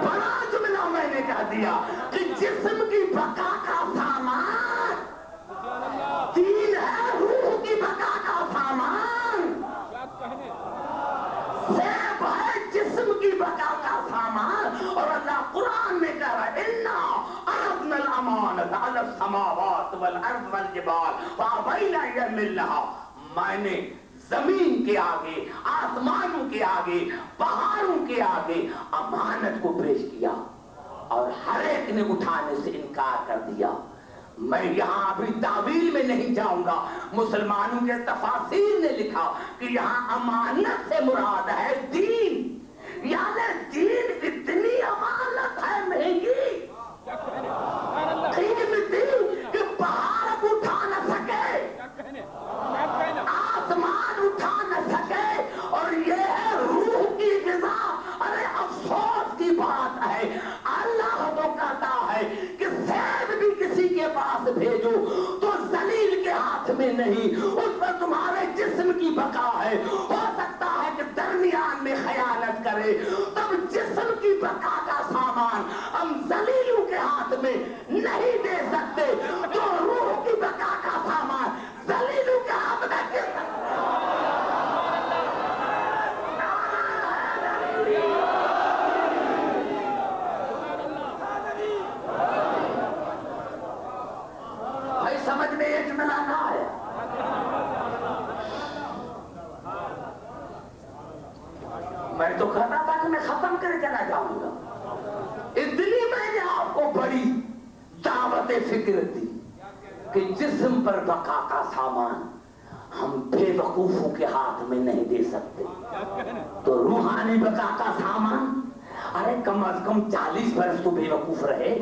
بڑا جملہ میں نے کہہ دیا کہ جسم کی بقا کا سامان دین ہے، روح کی بقا کا سامان سیب ہے، جسم کی بقا کا سامان۔ اور اللہ قرآن میں کہہ رہا ہے اِنَّا عَرَضْنَا الْأَمَانَةَ عَلَى السَّمَاوَاتِ وَالْأَرْضِ وَالْجِبَالِ فَأَبَيْنَ أَن يَحْمِلْنَهَا۔ میں نے زمین کے آگے، آسمانوں کے آگے، پہاڑوں کے آگے امانت کو پیش کیا اور ہر ایک نے اٹھانے سے انکار کر دیا۔ میں یہاں ابھی تعویل میں نہیں جاؤں گا، مسلمانوں کے تفاسیر نے لکھا کہ یہاں امانت سے مراد ہے دین، یعنی دین اتنی امانت ہے مہنگی، قیمتی کہ پہاڑ اٹھا نہ سکے، آسمان اٹھا نہ سکے، اور یہ ہے روح کی غذا۔ ارے افسوس کی بات ہے، اللہ تو کہتا ہے کہ سیب بھی کسی کے پاس بھیجو تو ذلیل کے ہاتھ میں نہیں، اس پر تمہارے جسم کی بقا ہے، ہو سکتا ہے کہ درمیان میں خیانت کرے، تب جسم کی بقا کا سامان ہم ذلیلوں کے ہاتھ میں نہیں دے سکتے، تو روح کی بقا کا سامان ذلیلوں کے ہاتھ میں کس بھائی سمجھ میں یہ جملہ نہ آیا؟ میں تو کہتا تھا کہ میں ختم کر کے نہ جاؤں گا، اس لیے میں نے آپ کو بڑی دعوت فکر دی کہ جسم پر بقا کا سامان ہم بے وقوفوں کے ہاتھ میں نہیں دے سکتے، تو روحانی بقا کا سامان ارے کم از کم 40 برس تو بے وقوف رہے،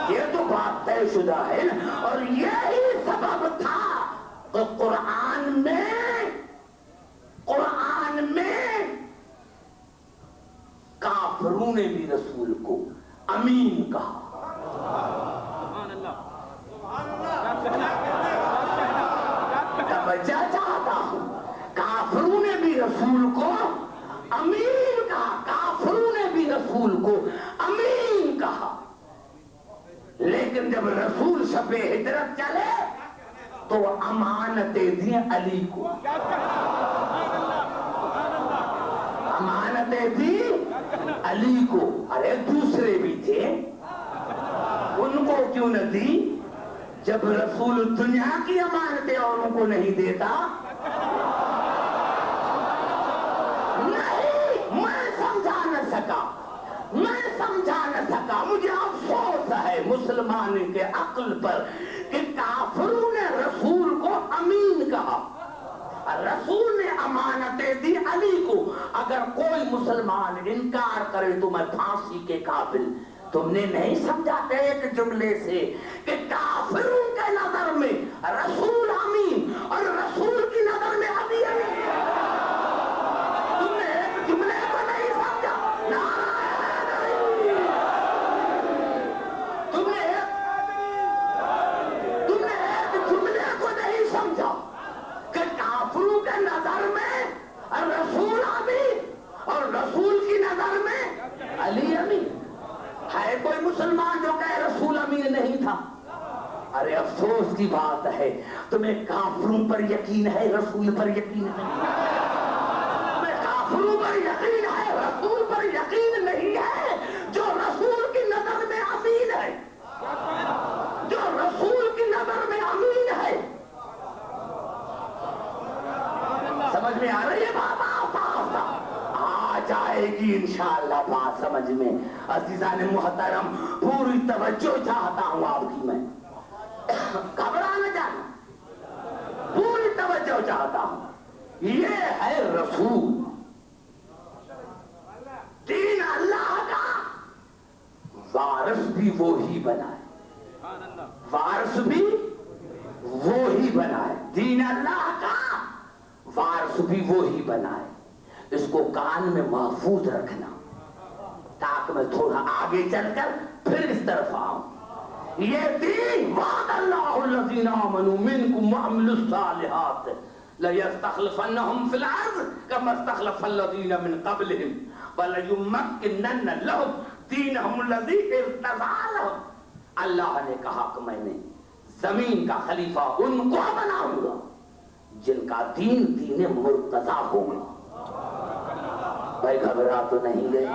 یہ تو بات طے شدہ ہے۔ اور یہی سبب تھا کہ قرآن میں کافروں نے بھی رسول کو امین کہا۔ توجہ چاہتا ہوں، کافروں نے بھی رسول کو امین کہا، کافروں نے بھی رسول کو امین کہا، لیکن جب رسول شب ہجرت چلے تو امانتیں دیں علی کو، امانتیں دیں علی کو۔ ارے دوسرے بھی تھے، ان کو کیوں نہ دی؟ جب رسول دنیا کی امانتیں اوروں کو نہیں دیتا، نہیں، میں سمجھا نہ سکا، مجھے افسوس ہے مسلمان کے عقل پر کہ کافروں نے رسول کو امین کہا، رسول نے امانتیں دی علی کو۔ اگر کوئی مسلمان انکار کرے تو میں پھانسی کے قابل۔ تم نے نہیں سمجھا ایک جملے سے کہ کافروں کے نظر میں رسول امین اور رسول کی نظر میں علی امین؟ تم نے ایک جملے کو نہیں سمجھا، تم نے ایک جملے کو نہیں سمجھا کہ کافروں کے نظر میں رسول امین اور رسول کی نظر میں علی امین۔ ہے کوئی مسلمان جو کہے رسول امین نہیں تھا؟ ارے افسوس کی بات ہے، تمہیں کافروں پر یقین ہے، رسول پر یقین نہیں، تمہیں کافروں پر یقین ہے، رسول پر یقین نہیں ہے۔ جو رسول کی نظر میں امین ہے، جو رسول کی نظر میں امین ہے، سمجھ میں آ رہی ہے بات؟ آ جائے گی انشاءاللہ بات سمجھ میں۔ عزیزان محترم، پوری توجہ چاہتا ہوں آپ کی، میں گھبرا نہ جانا، توجہ چاہتا ہوں. یہ ہے رسول, دین اللہ کا وارث بھی وہی بنائے, وارث بھی وہی بنائے, دین اللہ کا وارث بھی وہی بنائے. اس کو کان میں محفوظ رکھنا تاکہ میں تھوڑا آگے چل کر پھر اس طرف آؤں. یہ دین وعد اللہ الذین آمنوا منکم وعملوا الصالحات لَيَسْتَخْلِفَنَّهُمْ فِي الْأَرْضِ كَمَا اسْتَخْلَفَ الَّذِينَ مِنْ قَبْلِهِمْ وَلَيُمَّكِّنَنَّ لَهُمْ دِينَهُمُ الَّذِي ارْتَضَىٰ لَهُمْ. اللہ نے کہا کہ میں نے زمین کا خلیفہ ان کو بناؤں گا جن کا دین دین مرتضیٰ ہوگا. بھائی گھبرا تو نہیں گئے؟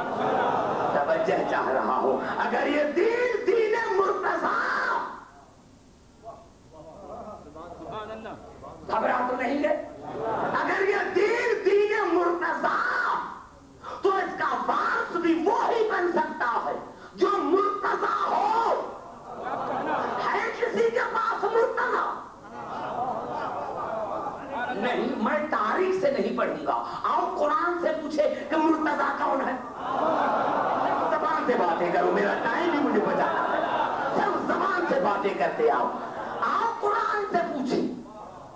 توجہ چاہ رہا ہوں. اگر یہ دین دین مرتضیٰ, گھبرا تو نہیں گئے؟ اگر یہ دین دین مرتضیٰ تو اس کا وارث بھی وہی بن سکتا ہے جو مرتضیٰ ہو. ہے کسی کے پاس مرتضیٰ؟ نہیں, میں تاریخ سے نہیں پڑھوں گا. آؤ قرآن سے پوچھے کہ مرتضیٰ کون ہے. زبان سے باتیں کرو, میرا ٹائم بھی مجھے بچانا ہے. صرف زبان سے باتیں کرتے آؤ. آؤ قرآن سے پوچھے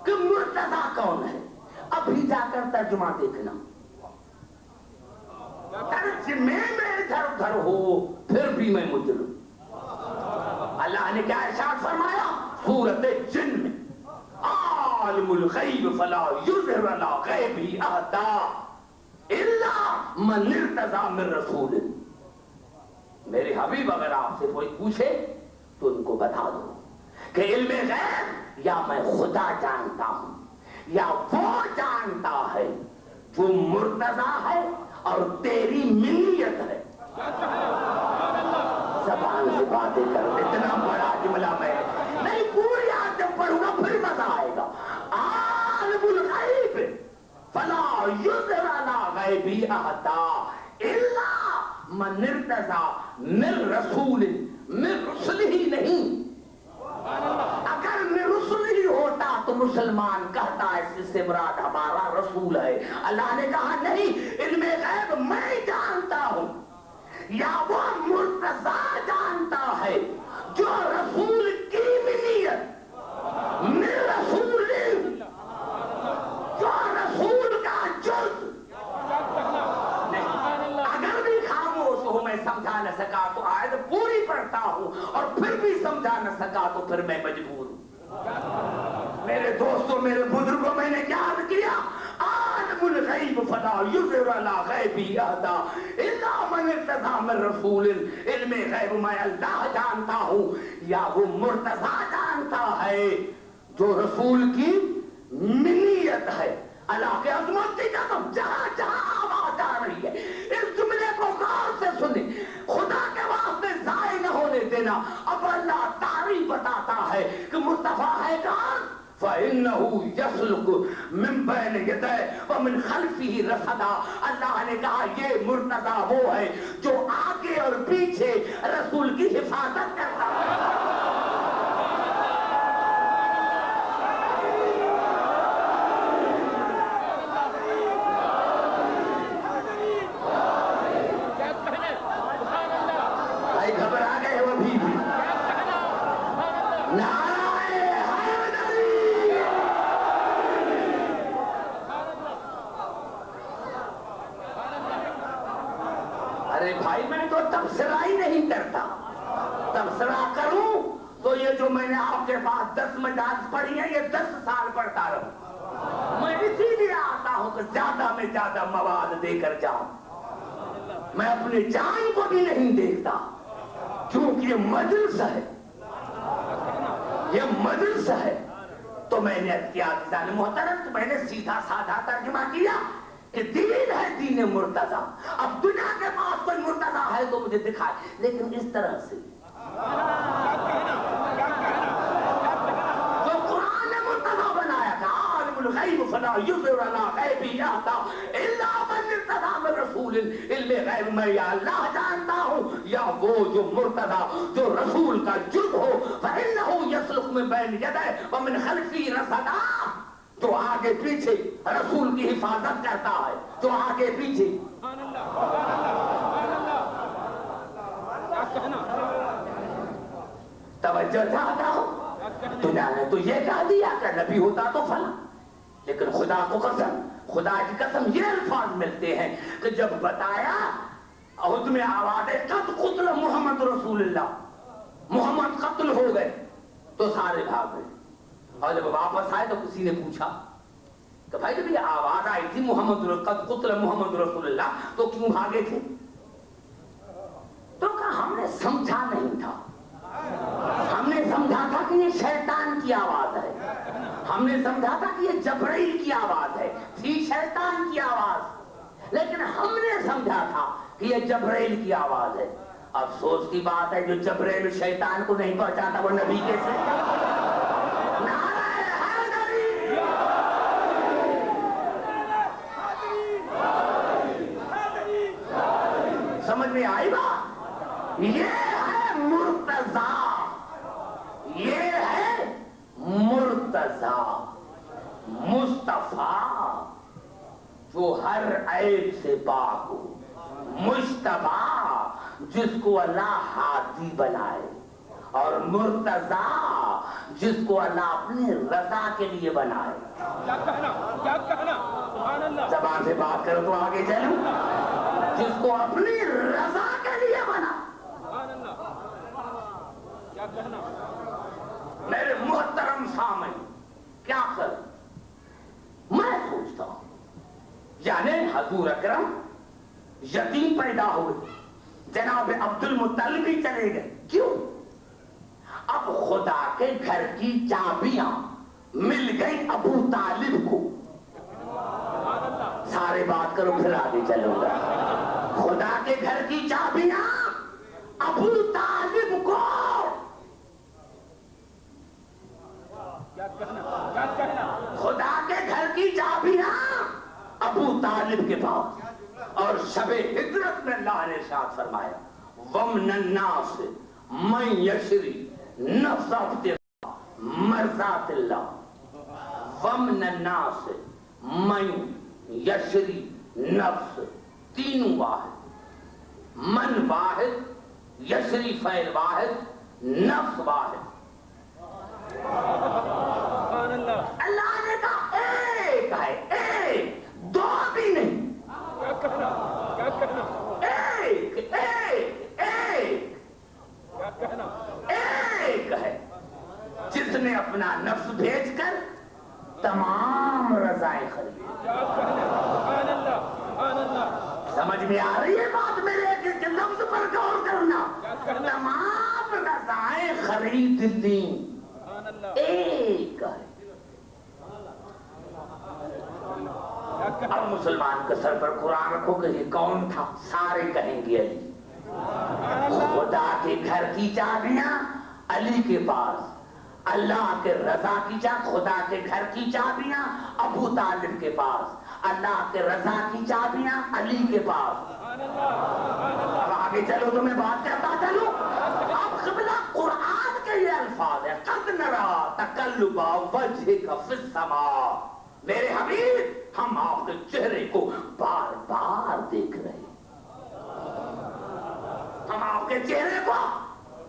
کہ مرتضیٰ کون ہے. ابھی جا کر ترجمہ دیکھنا, ترجمے میں ادھر ادھر ہو پھر بھی میں مجرم. اللہ نے کیا ارشاد فرمایا سورۃ جن میں, عالم الغیب فلا یظہر علی غیبہ احدا الا من ارتضی من رسول. میرے حبیب اگر آپ سے کوئی پوچھے تو ان کو بتا دو کہ علم غیب یا میں خدا جانتا ہوں یا وہ جانتا ہے جو مرتضیٰ ہے اور تیری منیت ہے. زبان سے باتیں کرو, اتنا بڑا جملہ میں نہیں پوری آیت جب پڑھوں گا پھر مزہ آئے گا. عالم الغیب فلا یظہر علی غیبہ احدا الا من ارتضی من رسول. من رسل ہی نہیں, اگر میں رسول ہی ہوتا تو مسلمان کہتا ہے اس سے مراد ہمارا رسول ہے. اللہ نے کہا نہیں, علم غیب میں جانتا ہوں یا وہ مرتضیٰ جانتا ہے جو رسول کی منیت من رسول, جو رسول کا جز. اگر بھی خاموش ہوں میں سمجھا نہ سکا تو آیت پوری پڑھتا ہوں اور پھر بھی سمجھا نہ سکا تو پھر میں مجبور ہوں. میرے دوستوں, میرے بزرگوں, میں نے کیا عرض کیا؟ عالم الغیب فلا یظہر علی غیبہ احدا الا من ارتضی من رسول. علم غیب میں اللہ جانتا ہوں یا وہ مرتضیٰ جانتا ہے جو رسول کی منیت ہے. اللہ کے عظمت کی قسم, جہاں جہاں آواز آ رہی ہے اس جملے کو غور سے سنیں, خدا کے واسطے ضائع نہ ہونے دینا. اب اللہ تعریف بتاتا ہے کہ مصطفیٰ ہے کون؟ فَإِنَّهُ يَسْلُكُ مِن بَيْنِ يَدَيْهِ وَمِنْ خَلْفِهِ رَصَدًا. اللہ نے کہا یہ مرتضیٰ وہ ہے جو آگے اور پیچھے رسول کی حفاظت کرتا ہے. گھبرا گئے وہ بھی ارے بھائی میں تو تبصرہ ہی نہیں کرتا. تبصرہ کروں تو یہ جو میں نے آپ کے پاس 10 مجالس پڑھی ہیں یہ 10 سال پڑھتا رہوں. میں اسی لیے آتا ہوں کہ زیادہ میں زیادہ مواد دے کر جاؤں. میں اپنی جان کو بھی نہیں دیکھتا کیونکہ یہ مجلس ہے, یہ مجلس ہے. تو میں نے عزیزان محترم, میں نے سیدھا سادہ ترجمہ کیا کہ دین ہے دین مرتضیٰ. اب دنیا کے پاس کوئی مرتضیٰ ہے تو مجھے دکھائے, لیکن اس طرح سے جو قرآن نے مرتضیٰ بنایا تھا, عالم الغیب فلا یظہر علی غیبہ احدا الا من ارتضی من رسول. علم غیب میں یا اللہ جانتا ہوں یا وہ جو مرتضیٰ جو رسول کا جز ہو. فإنه يسلك من بين يديه ومن خلفه رصدا. جو آگے پیچھے رسول کی حفاظت کرتا ہے، جو آگے پیچھے توجہ چاہتا ہو دنیا نے تو یہ کہہ دیا کہ نبی ہوتا تو فلاں، لیکن خدا کو قسم، خدا کی قسم یہ الفاظ ملتے ہیں کہ جب بتایا احد میں آواز ہے قد قتل محمد رسول اللہ، محمد قتل ہو گئے، تو سارے بھاگ گئے. اور جب واپس آئے تو کسی نے پوچھا کہ بھائی جب یہ آواز آئی تھی محمد قد قتل محمد رسول اللہ تو کیوں بھاگے تھے؟ تو کہا ہم نے سمجھا نہیں تھا، ہم نے سمجھا تھا کہ یہ شیطان کی آواز ہے، ہم نے سمجھا تھا کہ یہ جبرائیل کی آواز ہے، تھی شیطان کی آواز، لیکن ہم نے سمجھا تھا کہ یہ جبرائیل کی آواز ہے. افسوس کی بات ہے جو جبرائیل شیطان کو نہیں پہنچاتا وہ نبی کیسے؟ سمجھ میں آئی بات؟ یہ ہے مرتضی، یہ ہے مرتضی مصطفیٰ جو ہر عیب سے پاک ہو، مجتبیٰ جس کو اللہ ہادی بنائے، اور مرتضی جس کو اللہ اپنی رضا کے لیے بنائے. کیا کہنا سبحان اللہ، زبان سے بات کرو تو آگے چلوں، جس کو اپنی رضا کے لیے بنا. سبحان اللہ، کیا کہنا. میرے محترم سامعین کیا کر میں سوچتا ہوں، یعنی حضور اکرم یتیم پیدا ہوئے، جناب عبد المطلب بھی چلے گئے، کیوں؟ اب خدا کے گھر کی چابیاں مل گئی ابو طالب کو. سارے بات کرو پھر آگے چلوں گا. خدا کے گھر کی چابیاں ابو طالب کو. خدا کے گھر کی چابیاں ابو طالب کے پاس. اور شب ہجرت میں اللہ نے ارشاد فرمایا وَمِنَ النَّاسِ مَن يَشْرِي نَفْسَهُ ابْتِغَاءَ مَرْضَاتِ اللَّهِ وَمِنَ النَّاسِ مَن يَشْرِي نَفْسَهُ. تینوں واحد، من واحد، یشری فعل واحد، نفس واحد. اللہ نے کہا ایک ہے، ایک، دو بھی نہیں، ایک ایک ایک ایک ہے جس نے اپنا نفس بھیج کر تمام رضائیں خریدی. سمجھ میں آ رہی ہے بات؟ میرے ایک لفظ پر غور کرنا. تمام رضائیں خرید لی، ایک ہے. اب مسلمان کے سر پر قرآن رکھو کہ یہ کون تھا؟ سارے کہیں گے علی. خدا کے گھر کی چابیاں علی کے پاس، اللہ کے رضا کی چابیاں، خدا کے گھر کی چابیاں ابو طالب کے پاس، اللہ کے رضا کی چابیاں علی کے پاس. اب آگے چلو تو میں بات کرتا چلوں. اب قبلہ قرآن کے یہ الفاظ ہیں قد نرا تقلب وجہک فی السماء. میرے حبیب ہم آپ کے چہرے کو بار بار دیکھ رہے ہیں، ہم آپ کے چہرے کو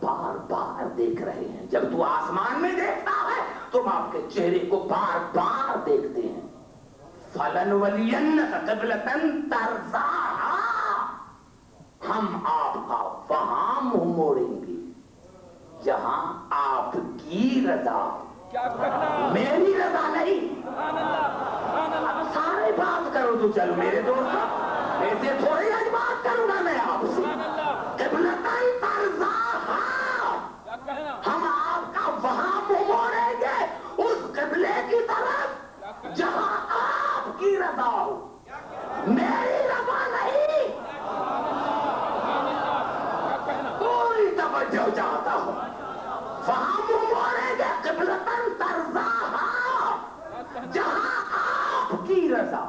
بار بار دیکھ رہے ہیں. جب تو آسمان میں دیکھتا ہے تو ہم آپ کے چہرے کو بار بار دیکھتے ہیں. فَلَنُوَلِيَنَّكَ قِبْلَةً تَرْضَاهَا. ہم آپ کا وہاں منہ موڑیں گے جہاں آپ کی رضا، میری رضا نہیں. اب سارے بات کرو تو چلو میرے دوستوں، ایسے تھوڑی آج بات کروں گا میں آپ سے. قبلتاً ترضاہا، ہم آپ کا وہاں منہ موڑیں گے اس قبلے کی طرف جہاں آپ کی رضا ہو، میری رضا نہیں. کوئی توجہ چاہتا ہوں، وہاں منہ موڑیں گے قبلتاً ترضاہا جہاں آپ کی رضا.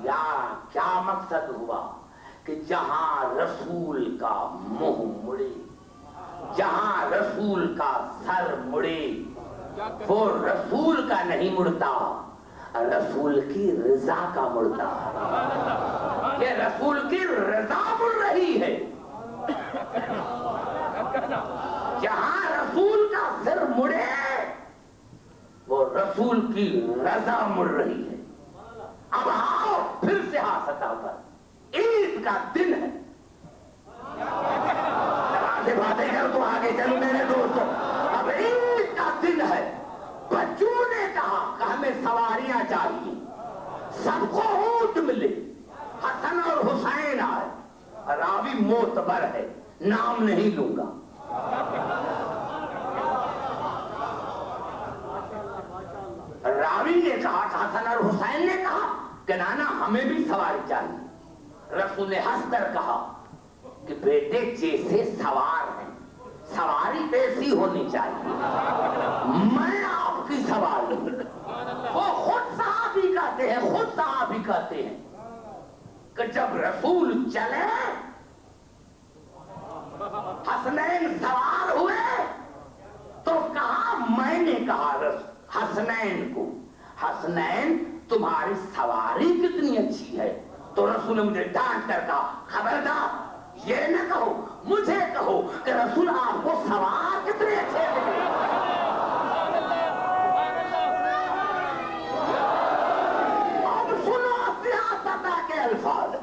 یار کیا مقصد ہوا کہ جہاں رسول کا منہ مڑے، جہاں رسول کا سر مڑے، وہ رسول کا نہیں مڑتا، رسول کی رضا کا مڑتا ہے۔ یہ رسول کی رضا مڑ رہی ہے، جہاں رسول کا سر مڑے وہ رسول کی رضا مڑ رہی ہے۔ اب آؤ پھر سے سطح پر، عید کا دن ہے، باتیں کر تو آگے چلو میرے دوستوں۔ اب عید کا دن ہے، بچوں نے کہا کہ ہمیں سواریاں چاہیے، سب کو اونٹ ملے، حسن اور حسین آئے، راوی معتبر ہے، نام نہیں لوں گا۔ راوی نے کہا کہ حسن اور حسین نے کہا کہ نانا ہمیں بھی سواری چاہیے۔ رسول نے ہنس کر کہا کہ بیٹے جیسے سوار ہیں سواری ایسی ہونی چاہیے، میں آپ کی سواری ہوں۔ وہ خود صحابی کہتے ہیں، خود صحابی کہتے ہیں کہ جب رسول چلے حسنین سوار ہوئے تو کہا، میں نے کہا حسنین کو، حسنین تمہاری سواری کتنی اچھی ہے، تو رسول نے مجھے ڈانٹ کر کہا خبردار یہ نہ کہو، مجھے کہو کہ رسول آپ کو سوار کتنے اچھے لگے۔ اب سنو سیاست کے الفاظ،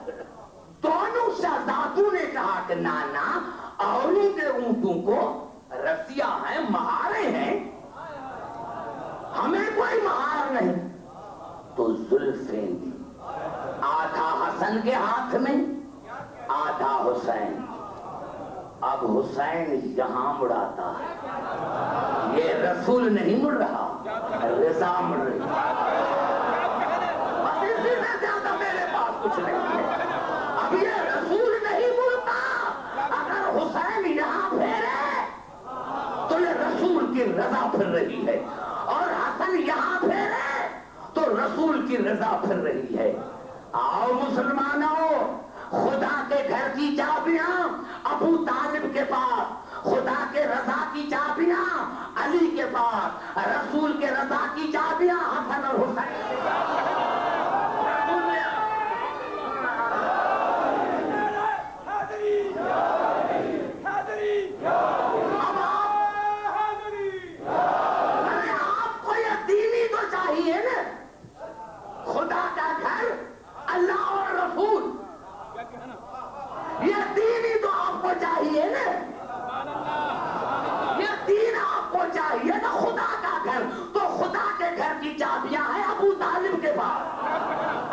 دونوں شہزادوں نے کہا کہ نانا اوروں کے اونٹوں کو رسیاں ہیں، مہارے ہیں، ہمیں کوئی مہار نہیں۔ تو زلفیں دی، آدھا حسن کے ہاتھ میں آدھا حسین۔ اب حسین یہاں مڑاتا ہے، یہ رسول نہیں مڑ رہا، رضا مڑ رہی۔ اب اسی سے زیادہ میرے پاس کچھ نہیں ہے، اب یہ رسول نہیں مڑتا۔ اگر حسین یہاں پھیرے تو یہ رسول کی رضا پھر رہی ہے، اور حسن یہاں پھیرے تو رسول کی رضا پھر رہی ہے۔ آؤ مسلمانوں، خدا کے گھر کی چابیاں ابو طالب کے پاس، خدا کے رضا کی چابیاں علی کے پاس، رسول کے رضا کی چابیاں حسن اور حسین کے پاس۔ آپ کو یہ دینی تو چاہیے نا، خدا کا گھر، اللہ اور رسول، یہ دین ہی تو آپ کو چاہیے نا، یہ دین آپ کو چاہیے نا، خدا کا گھر۔ تو خدا کے گھر کی چابیاں ہیں ابو طالب کے پاس،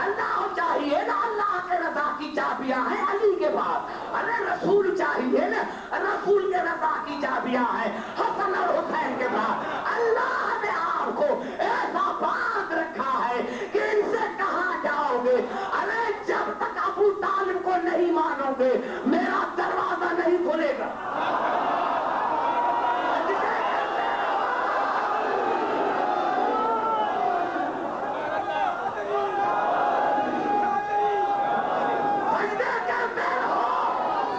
اللہ چاہیے نا، اللہ کے رضا کی چابیاں ہیں علی کے پاس، ارے رسول چاہیے نا، رسول کے رضا کی چابیاں ہیں حسن اور حسین کے پاس۔ اللہ نے آپ کو ایسا باندھ رکھا ہے کہ ان سے کہاں جاؤ گے؟ ارے جب تک ابو طالب کو نہیں مانو گے میرا دروازہ نہیں کھلے گا۔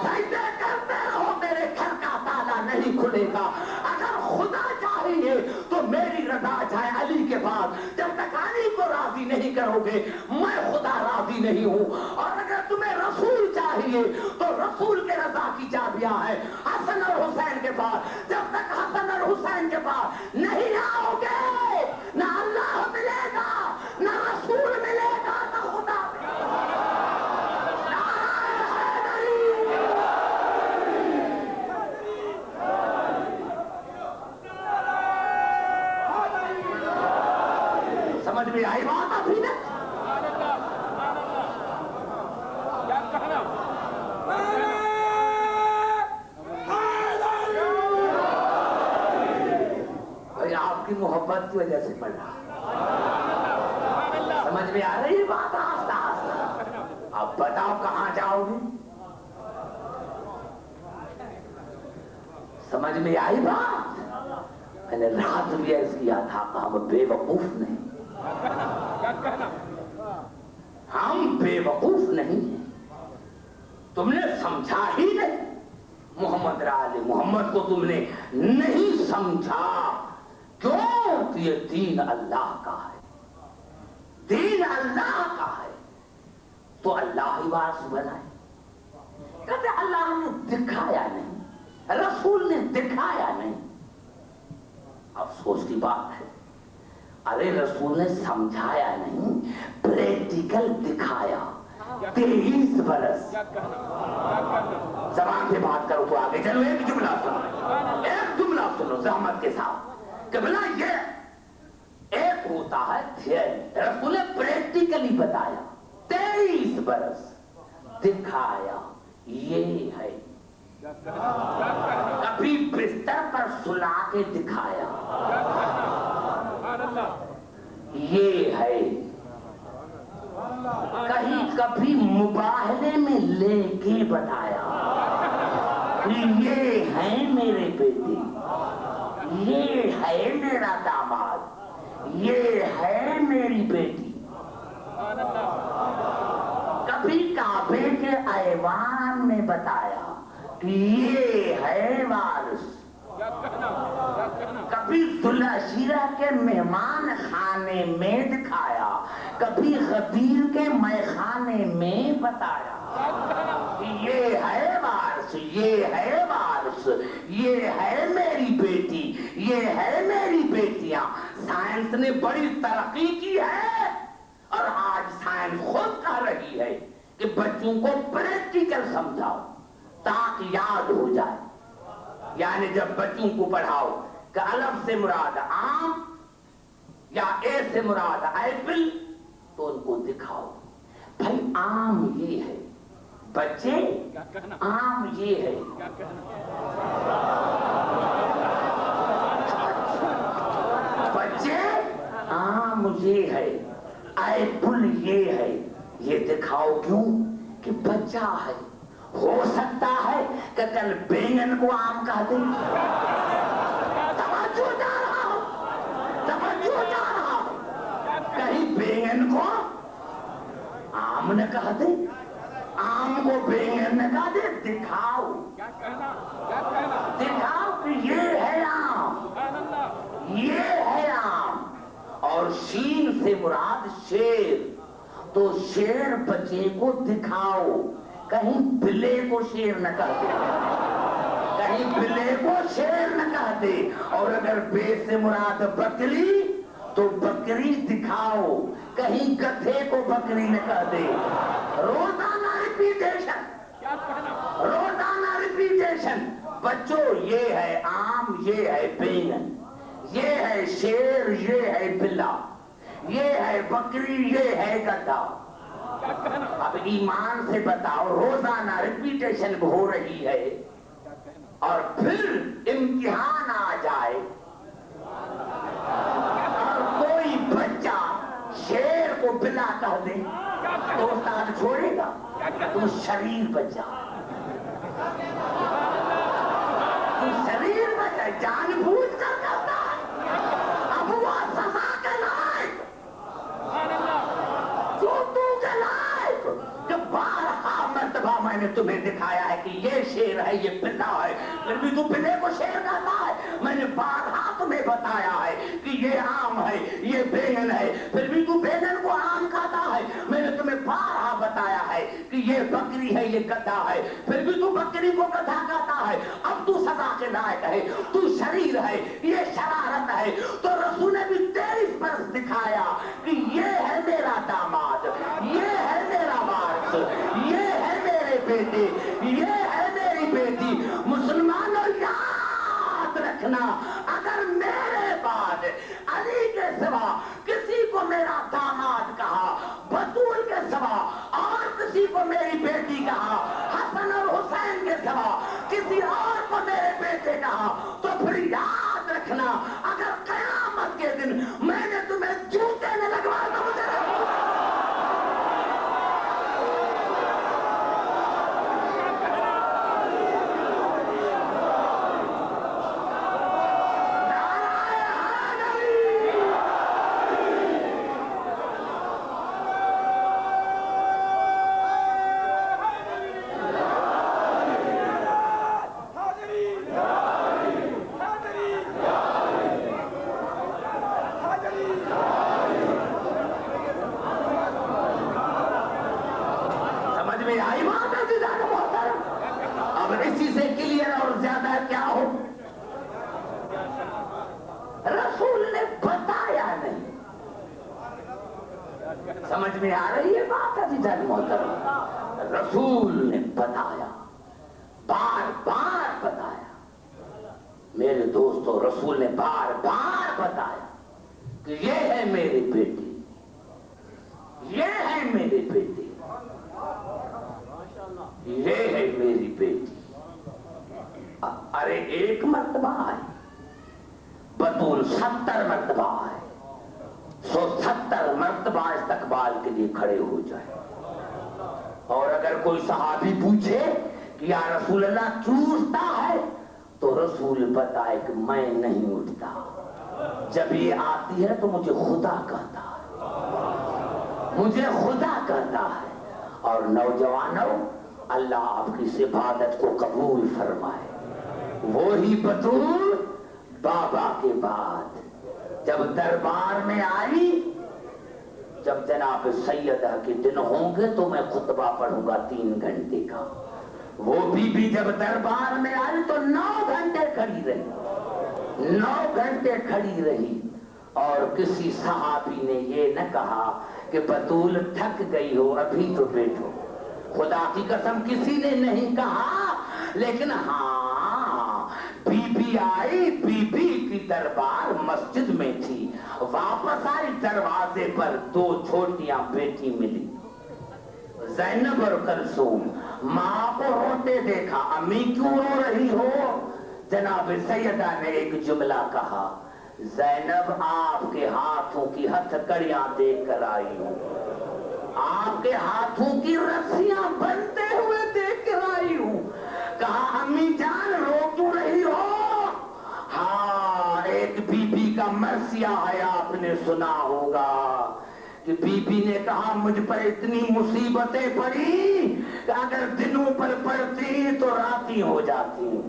سجدے کرتے رہو، میرے گھر کا تالا نہیں کھلے گا۔ اگر خدا چاہیے تو میری رضا جائے علی کے پاس، جب تک علی کو راضی نہیں کرو گے میں خدا راضی نہیں ہوں۔ اور اگر تمہیں رسول چاہیے تو رسول کے رضا کی چابیاں ہیں حسن اور حسین کے پاس، جب تک حسن اور حسین کے پاس نہیں آؤ گے نہ اللہ ملے گا نہ رسول ملے گا نہ خدا ملے گا۔ سمجھ میں آئی بات ابھی نا؟ کیا کہنا؟ بھائی آپ کی محبت کی وجہ سے پڑھ رہا، سمجھ میں آ رہی بات؟ آہستہ آہستہ اب بتاؤ کہاں جاؤ گے؟ سمجھ میں آئی بات؟ میں نے رات بھی عرض کیا تھا کہ ہم بے وقوف نہیں، کیا کہنا؟ ہم بے وقوف نہیں ہیں، تم نے سمجھا ہی نہیں، محمد محمد کو تم نے نہیں سمجھا، کیوں؟ کہ یہ دین اللہ کا ہے، دین اللہ کا ہے، تو اللہ ہی وارث بنائے۔ کہتے اللہ نے دکھایا نہیں، رسول نے دکھایا نہیں۔ افسوس کی بات ہے، ارے رسول نے سمجھایا نہیں، پریکٹیکل دکھایا۔ 23 برس زبان سے بات کرو تو آگے چلو، ایک جملہ سنو، ایک جملہ سنو زحمت کے ساتھ کہ بلا یہ ایک ہوتا ہے تھیوری، رسول نے پریکٹیکلی بتایا۔ 23 برس دکھایا، یہ ہے۔ کبھی بستر پر سلا کے دکھایا، یہ ہے۔ کہیں کبھی مباہلے میں لے کے بتایا کہ یہ ہے میرے بیٹے، یہ ہے میرا داماد، یہ ہے میری بیٹی۔ کبھی کعبے کے ایوان میں بتایا کہ یہ ہے وارث، کبھی ذوالعشیرہ کے مہمان خانے میں دکھایا، کبھی غدیر کے میخانے میں بتایا کہ یہ ہے وارث، یہ ہے وارث، یہ ہے میری بیٹی، یہ ہے میری بیٹیاں۔ سائنس نے بڑی ترقی کی ہے، اور آج سائنس خود کہہ رہی ہے کہ بچوں کو پریکٹیکل سمجھاؤ تاکہ یاد ہو جائے۔ یعنی جب بچوں کو پڑھاؤ کہ الف سے مراد آم یا اے سے مراد ایپل، تو ان کو دکھاؤ بھائی آم یہ ہے، بچے آم یہ ہے، بچے آم یہ ہے، ایپل یہ ہے۔ یہ دکھاؤ کیوں؟ کہ بچہ ہے، ہو سکتا ہے کہ کل بینگن کو آم کہہ دے۔ توجہ جا رہا ہوں، توجہ جا رہا ہوں، کہیں بینگن کو آم نہ کہہ دے، آم کو بینگن نہ کہہ دے۔ دکھاؤ، دکھاؤ کہ یہ ہے آم، یہ ہے آم۔ اور شین سے مراد شیر، تو شیر بچے کو دکھاؤ، کہیں بلے کو شیر نہ کہہ دے، کہیں بلے کو شیر نہ کہہ دے۔ اور اگر بے سے مراد بکری تو بکری دکھاؤ، کہیں گدھے کو بکری نہ کہہ دے۔ روزانہ ریپیٹیشن، روزانہ ریپیٹیشن۔ بچوں یہ ہے آم، یہ ہے بینگن، یہ ہے شیر، یہ ہے بلا، یہ ہے بکری، یہ ہے گدھا۔ اب ایمان سے بتاؤ، روزانہ ریپیٹیشن ہو رہی ہے، اور پھر امتحان آ جائے اور کوئی بچہ شیر کو بلا کہہ دے تو استاد چھوڑے گا؟ تم شریر بچہ، تم شریر بچہ، جان بوجھ کر کرتا ہے، اب وہ سزا کے لائق، جو تو کے لائق، کہ 12 مرتبہ میں نے تمہیں دکھایا ہے کہ یہ شیر ہے، یہ بلا ہے، پھر بھی تو بلے کو شیر کہتا ہے۔ میں نے 12 تمہیں بتایا ہے کہ یہ آم ہے، یہ بینگن ہے، پھر بھی تو بینگن کو آم کہتا ہے۔ میں نے تمہیں 12 بتایا ہے کہ یہ بکری ہے، یہ گدھا ہے، پھر بھی تو بکری کو گدھا کہتا ہے۔ اب تو سزا کے لائق ہے، تو شریر ہے، یہ شرارت ہے۔ تو رسول نے بھی 23 برس دکھایا کہ یہ ہے میرا داماد، یہ ہے میرا وارث، یہ ہے میرے بیٹے، یہ ہے میری بیٹی۔ مسلمانوں یاد رکھنا، اگر میرے بعد علی کے سوا کسی کو میرا داماد کہا، بطول کے سوا اور کسی کو میری بیٹی کہا، حسن اور حسین کے سوا کسی اور کو میرے بیٹے کہا، تو پھر یاد رکھنا اگر قیامت کے دن میں نے تمہیں جوتے نہ لگوایا تو مجھے میں آئی بات عزیزان محترم؟ اب اسی سے کلیئر اور زیادہ کیا ہو؟ رسول نے بتایا نہیں. سمجھ میں آ رہی ہے بات عزیزان محترم؟ رسول نے بتایا، بار بار بتایا. میرے دوستو، رسول نے بار بار بتایا کہ یہ ہے میری بیٹی، یہ ہے میری بیٹی، یہ ہے میری بیٹی. ارے ایک مرتبہ آئے، بطول 70 مرتبہ آئے. 170 مرتبہ استقبال کے لیے کھڑے ہو جائے. اور اگر کوئی صحابی پوچھے کہ یا رسول اللہ چوستا ہے، تو رسول بتائے کہ میں نہیں اٹھتا، جب یہ آتی ہے تو مجھے خدا کہتا ہے، مجھے خدا کہتا ہے. اور نوجوانوں، اللہ آپ کی اس عبادت کو قبول فرمائے. وہی بطول بابا کے بعد جب دربار میں آئی، جب جناب سیدہ کے دن ہوں گے تو میں خطبہ پڑھوں گا 3 گھنٹے کا. وہ بھی جب دربار میں آئی تو 9 گھنٹے کھڑی رہی، 9 گھنٹے کھڑی رہی. اور کسی صحابی نے یہ نہ کہا کہ بطول تھک گئی ہو، ابھی تو بیٹھو. خدا کی قسم کسی نے نہیں کہا. لیکن ہاں، بی بی آئی، بی بی کی دربار مسجد میں تھی، واپس آئی، دروازے پر 2 چھوٹیاں بیٹی ملی، زینب اور کلثوم. ماں کو روتے دیکھا، امی کیوں رو رہی ہو؟ جناب سیدہ نے ایک جملہ کہا، زینب آپ کے ہاتھوں کی ہتھکڑیاں دیکھ کر آئی ہوں، آپ کے ہاتھوں کی رسیاں بنتے ہوئے دیکھ کر آئی ہوں. کہا امی جان رو کیوں رہی ہو؟ ہاں، ایک بی بی کا مرثیہ ہے، آپ نے سنا ہوگا کہ بی بی نے کہا مجھ پر اتنی مصیبتیں پڑی کہ اگر دنوں پر پڑتی تو راتی ہو جاتی،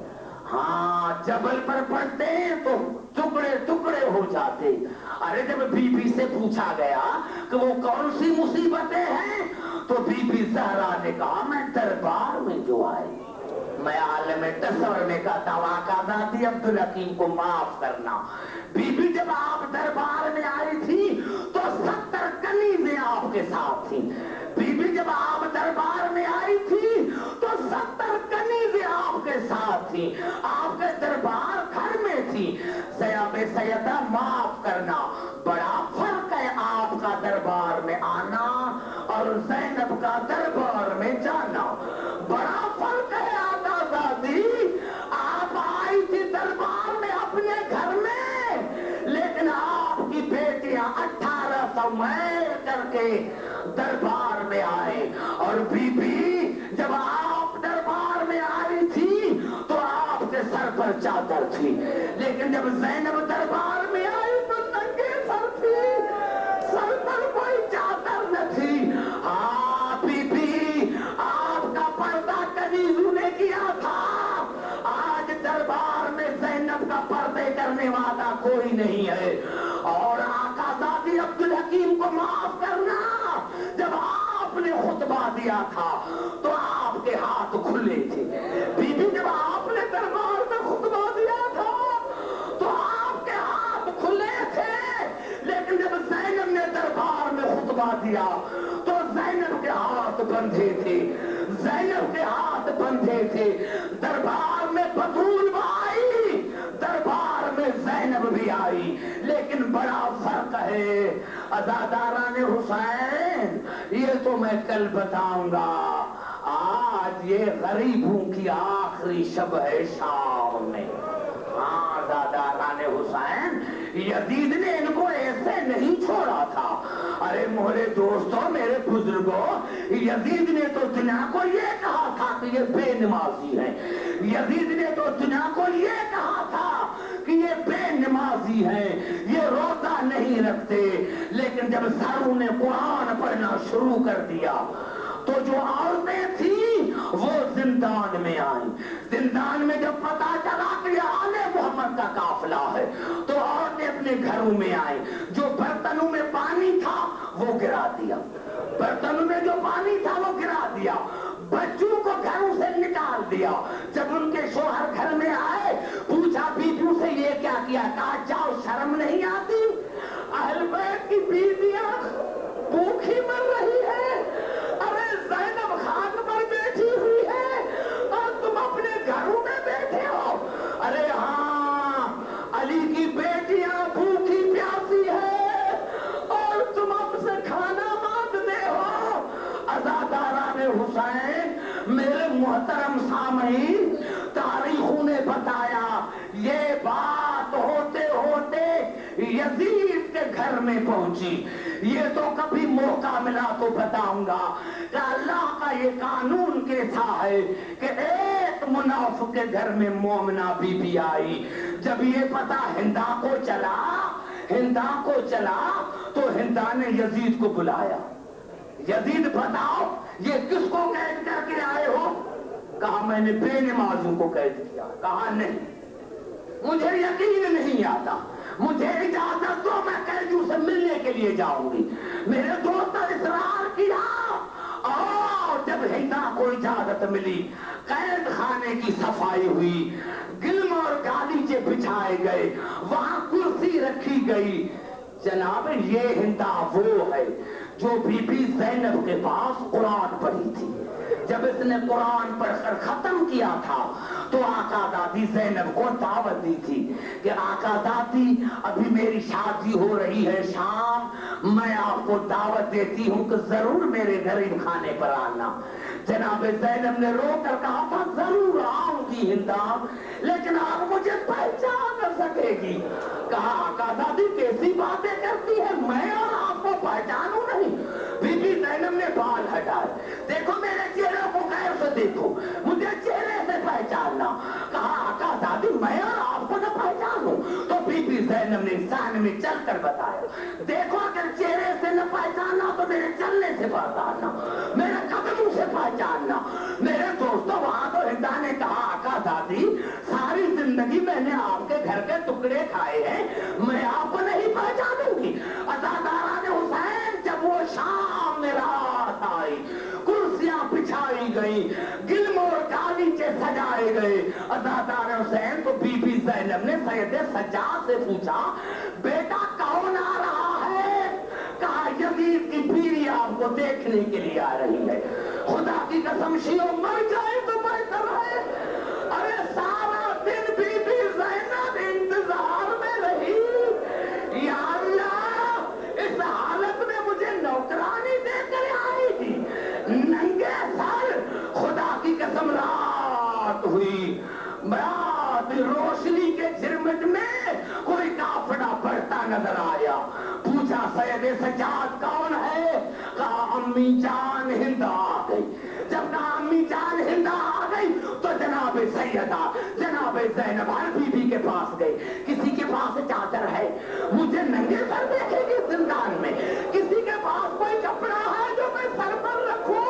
ہاں جبل پر پڑتے تو ٹکڑے ٹکڑے ہو جاتے. ارے جب بی بی سے پوچھا گیا کہ وہ کون سی مصیبتیں ہیں، تو بی بی زہرا نے کہا میں دربار میں جو آئی، میں عالم تصور میں کہتا ہوں آقا دادی عبدالحکیم کو معاف کرنا. بی بی جب آپ دربار میں آئی تھی تو 70 کنیزیں آپ کے ساتھ تھیں. بی بی جب آپ دربار میں آئی تھی تو 70 کنیزیں آپ کے ساتھ تھیں، آپ کے دربار گھر میں تھی. زینب سیدہ معاف کرنا، بڑا فرق ہے آپ کا دربار میں آنا اور زینب کا دربار میں جانا. بڑا فرق ہے آقا دادی. آپ آئی تھی دربار میں اپنے گھر میں، لیکن آپ کی بیٹیاں 1800 میل کر کے دربار میں آئے. اور بی بی جب آپ دربار میں آئی تھی تو آپ کے سر پر چادر تھی، لیکن جب زینب دربار میں آئی تو ننگے سر تھی، سر پر کوئی چادر نہ تھی. ہاں بی بی، آپ کا پردہ کنیزوں نے کیا تھا، آج دربار میں زینب کا پردے کرنے والا کوئی نہیں ہے. اور آقا زادی عبدالحکیم کو معاف کرنا، جب آپ نے خطبہ دیا تھا تو آپ کے ہاتھ کھلے تھے. بی بی جب آپ نے دربار میں خطبہ دیا تھا تو آپ کے ہاتھ کھلے تھے، لیکن جب زینب نے دربار میں خطبہ دیا تو زینب کے ہاتھ بندھے تھے، زینب کے ہاتھ بندھے تھے. دربار میں بطول آئی، دربار میں زینب بھی آئی، لیکن بڑا فرق ہے. عزاداران حسین، یہ تو میں کل بتاؤں گا. آج یہ غریبوں کی آخری شب ہے شام میں. ہاں عزاداران حسین، یزید نے ان کو ایسے نہیں چھوڑا تھا. ارے میرے دوستوں، میرے بزرگوں، یزید نے تو دنیا کو یہ کہا تھا کہ یہ بے نمازی ہیں. یزید نے تو دنیا کو یہ کہا تھا کہ یہ بے نمازی ہیں، یہ روزہ نہیں رکھتے. لیکن جب ساروں نے قرآن پڑھنا شروع کر دیا تو جو عورتیں تھیں وہ زندان میں آئیں. زندان میں جب پتا چلا کہ یہ آل محمد کا قافلہ ہے تو عورتیں اپنے گھروں میں آئیں. جو برتنوں میں پانی تھا وہ گرا دیا، برتنوں میں جو پانی تھا وہ گرا دیا. بچوں کو گھروں سے نکال دیا. جب ان کے شوہر گھر میں آئے پوچھا بیویوں سے یہ کیا کیا؟ کہا جاؤ شرم نہیں آتی؟ اہل بیت کی بیویاں بھوکھی مر رہی ہے. ارے زینب خاک پر بیٹھی ہوئی ہے اور تم اپنے گھروں میں بیٹھے ہو. ارے ہاں علی کی بیٹیاں بھوکھی پیاسی ہے اور تم اب سے کھانا مانگتے ہو. عزاداران حسین، میرے محترم سامعین، تاریخوں نے بتایا یہ بات ہوتے ہوتے یزید کے گھر میں پہنچی. یہ تو کبھی موقع ملا تو بتاؤں گا کہ اللہ کا یہ قانون کیسا ہے کہ ایک منافق کے گھر میں مومنہ بی بی آئی. جب یہ پتا ہندا کو چلا تو ہندا نے یزید کو بلایا. یزید بتاؤ یہ کس کو قید کر کے آئے ہو؟ کہا میں نے بے نمازوں کو قید کیا. کہا نہیں مجھے یقین نہیں آتا، مجھے اجازت دو میں قیدیوں سے ملنے کے لیے جاؤں گی. میرے دوست نے اصرار کیا اور جب ہندا کو اجازت ملی قید خانے کی صفائی ہوئی، گلم اور گالیچے بچھائے گئے، وہاں کرسی رکھی گئی. جناب یہ ہندا وہ ہے جو بی بی زینب کے پاس قرآن پڑھی تھی. جب اس نے قرآن پڑھ کر ختم کیا تھا تو آقا دادی زینب کو دعوت دی تھی کہ آقا دادی ابھی میری شادی ہو رہی ہے شام، میں آپ کو دعوت دیتی ہوں کہ ضرور میرے غریب خانے پر آنا. جناب زینب نے رو کر کہا تھا ضرور آؤں گی ہندا، لیکن آپ مجھے پہچان نہ سکے گی. کہا آقا دادی کیسی باتیں کرتی ہے، میں اور آپ کو پہچانوں نہیں. بی بی زینب نے بال ہٹائے. دیکھو میرے چہرے کو غیر سے دیکھو، مجھے چہرے سے پہچاننا. کہا آقا دادی میں اور آپ کو نہ پہچانوں. تو بی بی زینب نے انسان میں چل کر بتایا دیکھو اگر چہرے سے نہ پہچاننا تو میرے چلنے سے پہچاننا، میرے قدموں سے پہچاننا. میرے دوستو وہاں تو ہندا نے کہا آقا دادی ساری زندگی میں نے آپ کے گھر کے ٹکڑے کھائے ہیں، میں آپ کو نہیں پہچانوں گی. عزاداران حسین جب وہ شام میں رات آئی، کرسیاں بچھائی گئی، گلم اور گالیچے سجائے گئے. عزادار حسین تو بی بی زینب نے سید سجاد سے پوچھا بیٹا کون آ رہا ہے؟ کہا یزید کی بیوی آپ کو دیکھنے کے لیے آ رہی ہے. خدا کی قسم شیعہ مر جائے تو بہتر ہے. ارے سارا دن بی بی زینب انتظار میں رہی. یا اللہ اس حالت میں مجھے نوکرانی دے کر آئی تھی ننگے سر. خدا کی قسم رات ہوئی، رات روشنی کے جھرمٹ میں کوئی کافڑا بڑھتا نظر آیا. پوچھا سید سجاد کون ہے؟ کہا امی جان ہندا آ گئی. جب کہا امی جان ہندا آ گئی تو جناب سیدہ جناب زینب ہر بی بی کے پاس گئی. کسی کے پاس چادر ہے مجھے ننگے سر دیکھے گی زندان میں، کسی کے پاس کوئی کپڑا ہے جو میں سر پر رکھوں؟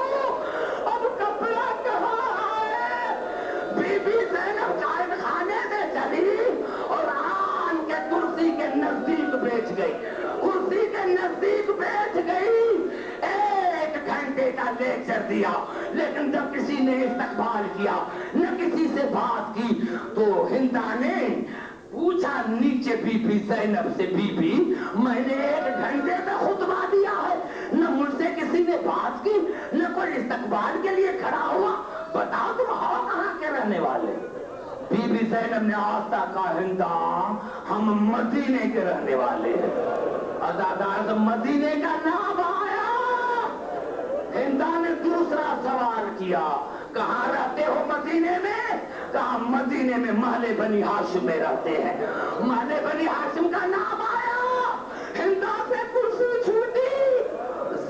اب کپڑا کہاں ہے؟ بی بی زینب قائد خانے سے چلی اور آن کے کرسی کے نزدیک بیٹھ گئی. کرسی کے نزدیک بیٹھ گئی، 1 گھنٹے کا لیکچر دیا، لیکن جب کسی نے استقبال کیا نہ کسی سے بات کی تو ہندا نے پوچھا نیچے بی بی زینب سے بی بی میں نے 1 گھنٹے میں خطبہ دیا ہے، نہ مجھ سے کسی نے بات کی نہ کوئی استقبال کے لیے کھڑا ہوا، بتاؤ تم ہو کہاں کے رہنے والے؟ بی بی زینب نے آستہ کہا ہندا ہم مدینے کے رہنے والے ہیں. عزادار سے مدینے کا نام آیا. ہندا نے دوسرا سوال کیا کہاں رہتے ہو مدینے میں؟ کہا مدینے میں محلے بنی ہاشم میں رہتے ہیں. محلے بنی ہاشم کا نام آیا. ہندا سے کرسی چھوٹی،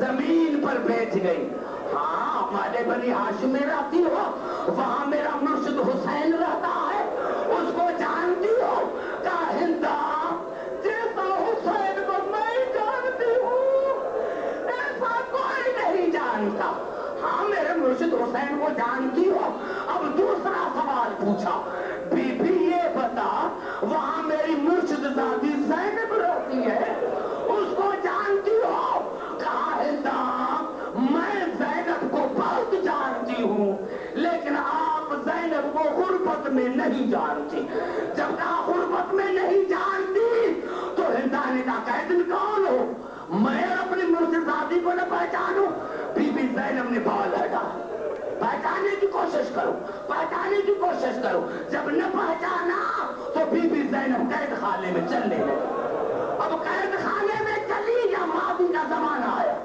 زمین پر بیٹھ گئی. ہاں محلے بنی ہاشم میں رہتی ہو، وہاں میرا مرشد حسین رہتا ہے، اس کو جانتی ہو؟ کہا ہندا جیسا حسین کو میں جانتی ہوں ایسا کوئی نہیں جانتا. ہاں میرے مرشد حسین کو جانتی ہو؟ اب دوسرا سوال پوچھا بی بی یہ بتا وہاں میری مرشد زادی زینب رہتی ہے، اس کو جانتی ہو؟ کہا ہندا میں زینب کو بہت جانتی ہوں، میں نہیں جانتی. جب کہا غربت میں نہیں جانتی تو ہندا نے کہا کہ تم کون ہو؟ میں اپنے منہ سے ذاتی کو نہ پہچانوں. بی بی زینب نے بال ہٹا. پہچانے کی کوشش کرو, پہچانے کی کوشش کرو. جب نہ پہچانا تو بی بی زینب قید خانے میں چلنے لگی. اب قید خانے میں چلی یا ماضی کا زمانہ آیا؟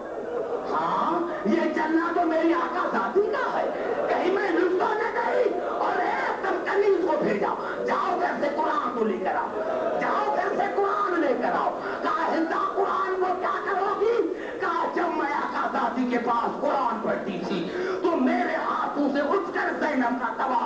ہاں, یہ چلنا تو میری آقا ذاتی کا ہے. کہیں میں لٹو نہ گئی اور ایک دم کنیز کو بھیجا, جاؤ گھر سے قرآن کو لے کر آؤ, جاؤ گھر سے قرآن لے کر آؤ. کہا ہندا قرآن کو کیا کرو گی؟ کہا جب میں آقا ذاتی کے پاس قرآن پڑھتی تھی تو میرے ہاتھوں سے اٹھ کر زینب کا تباہ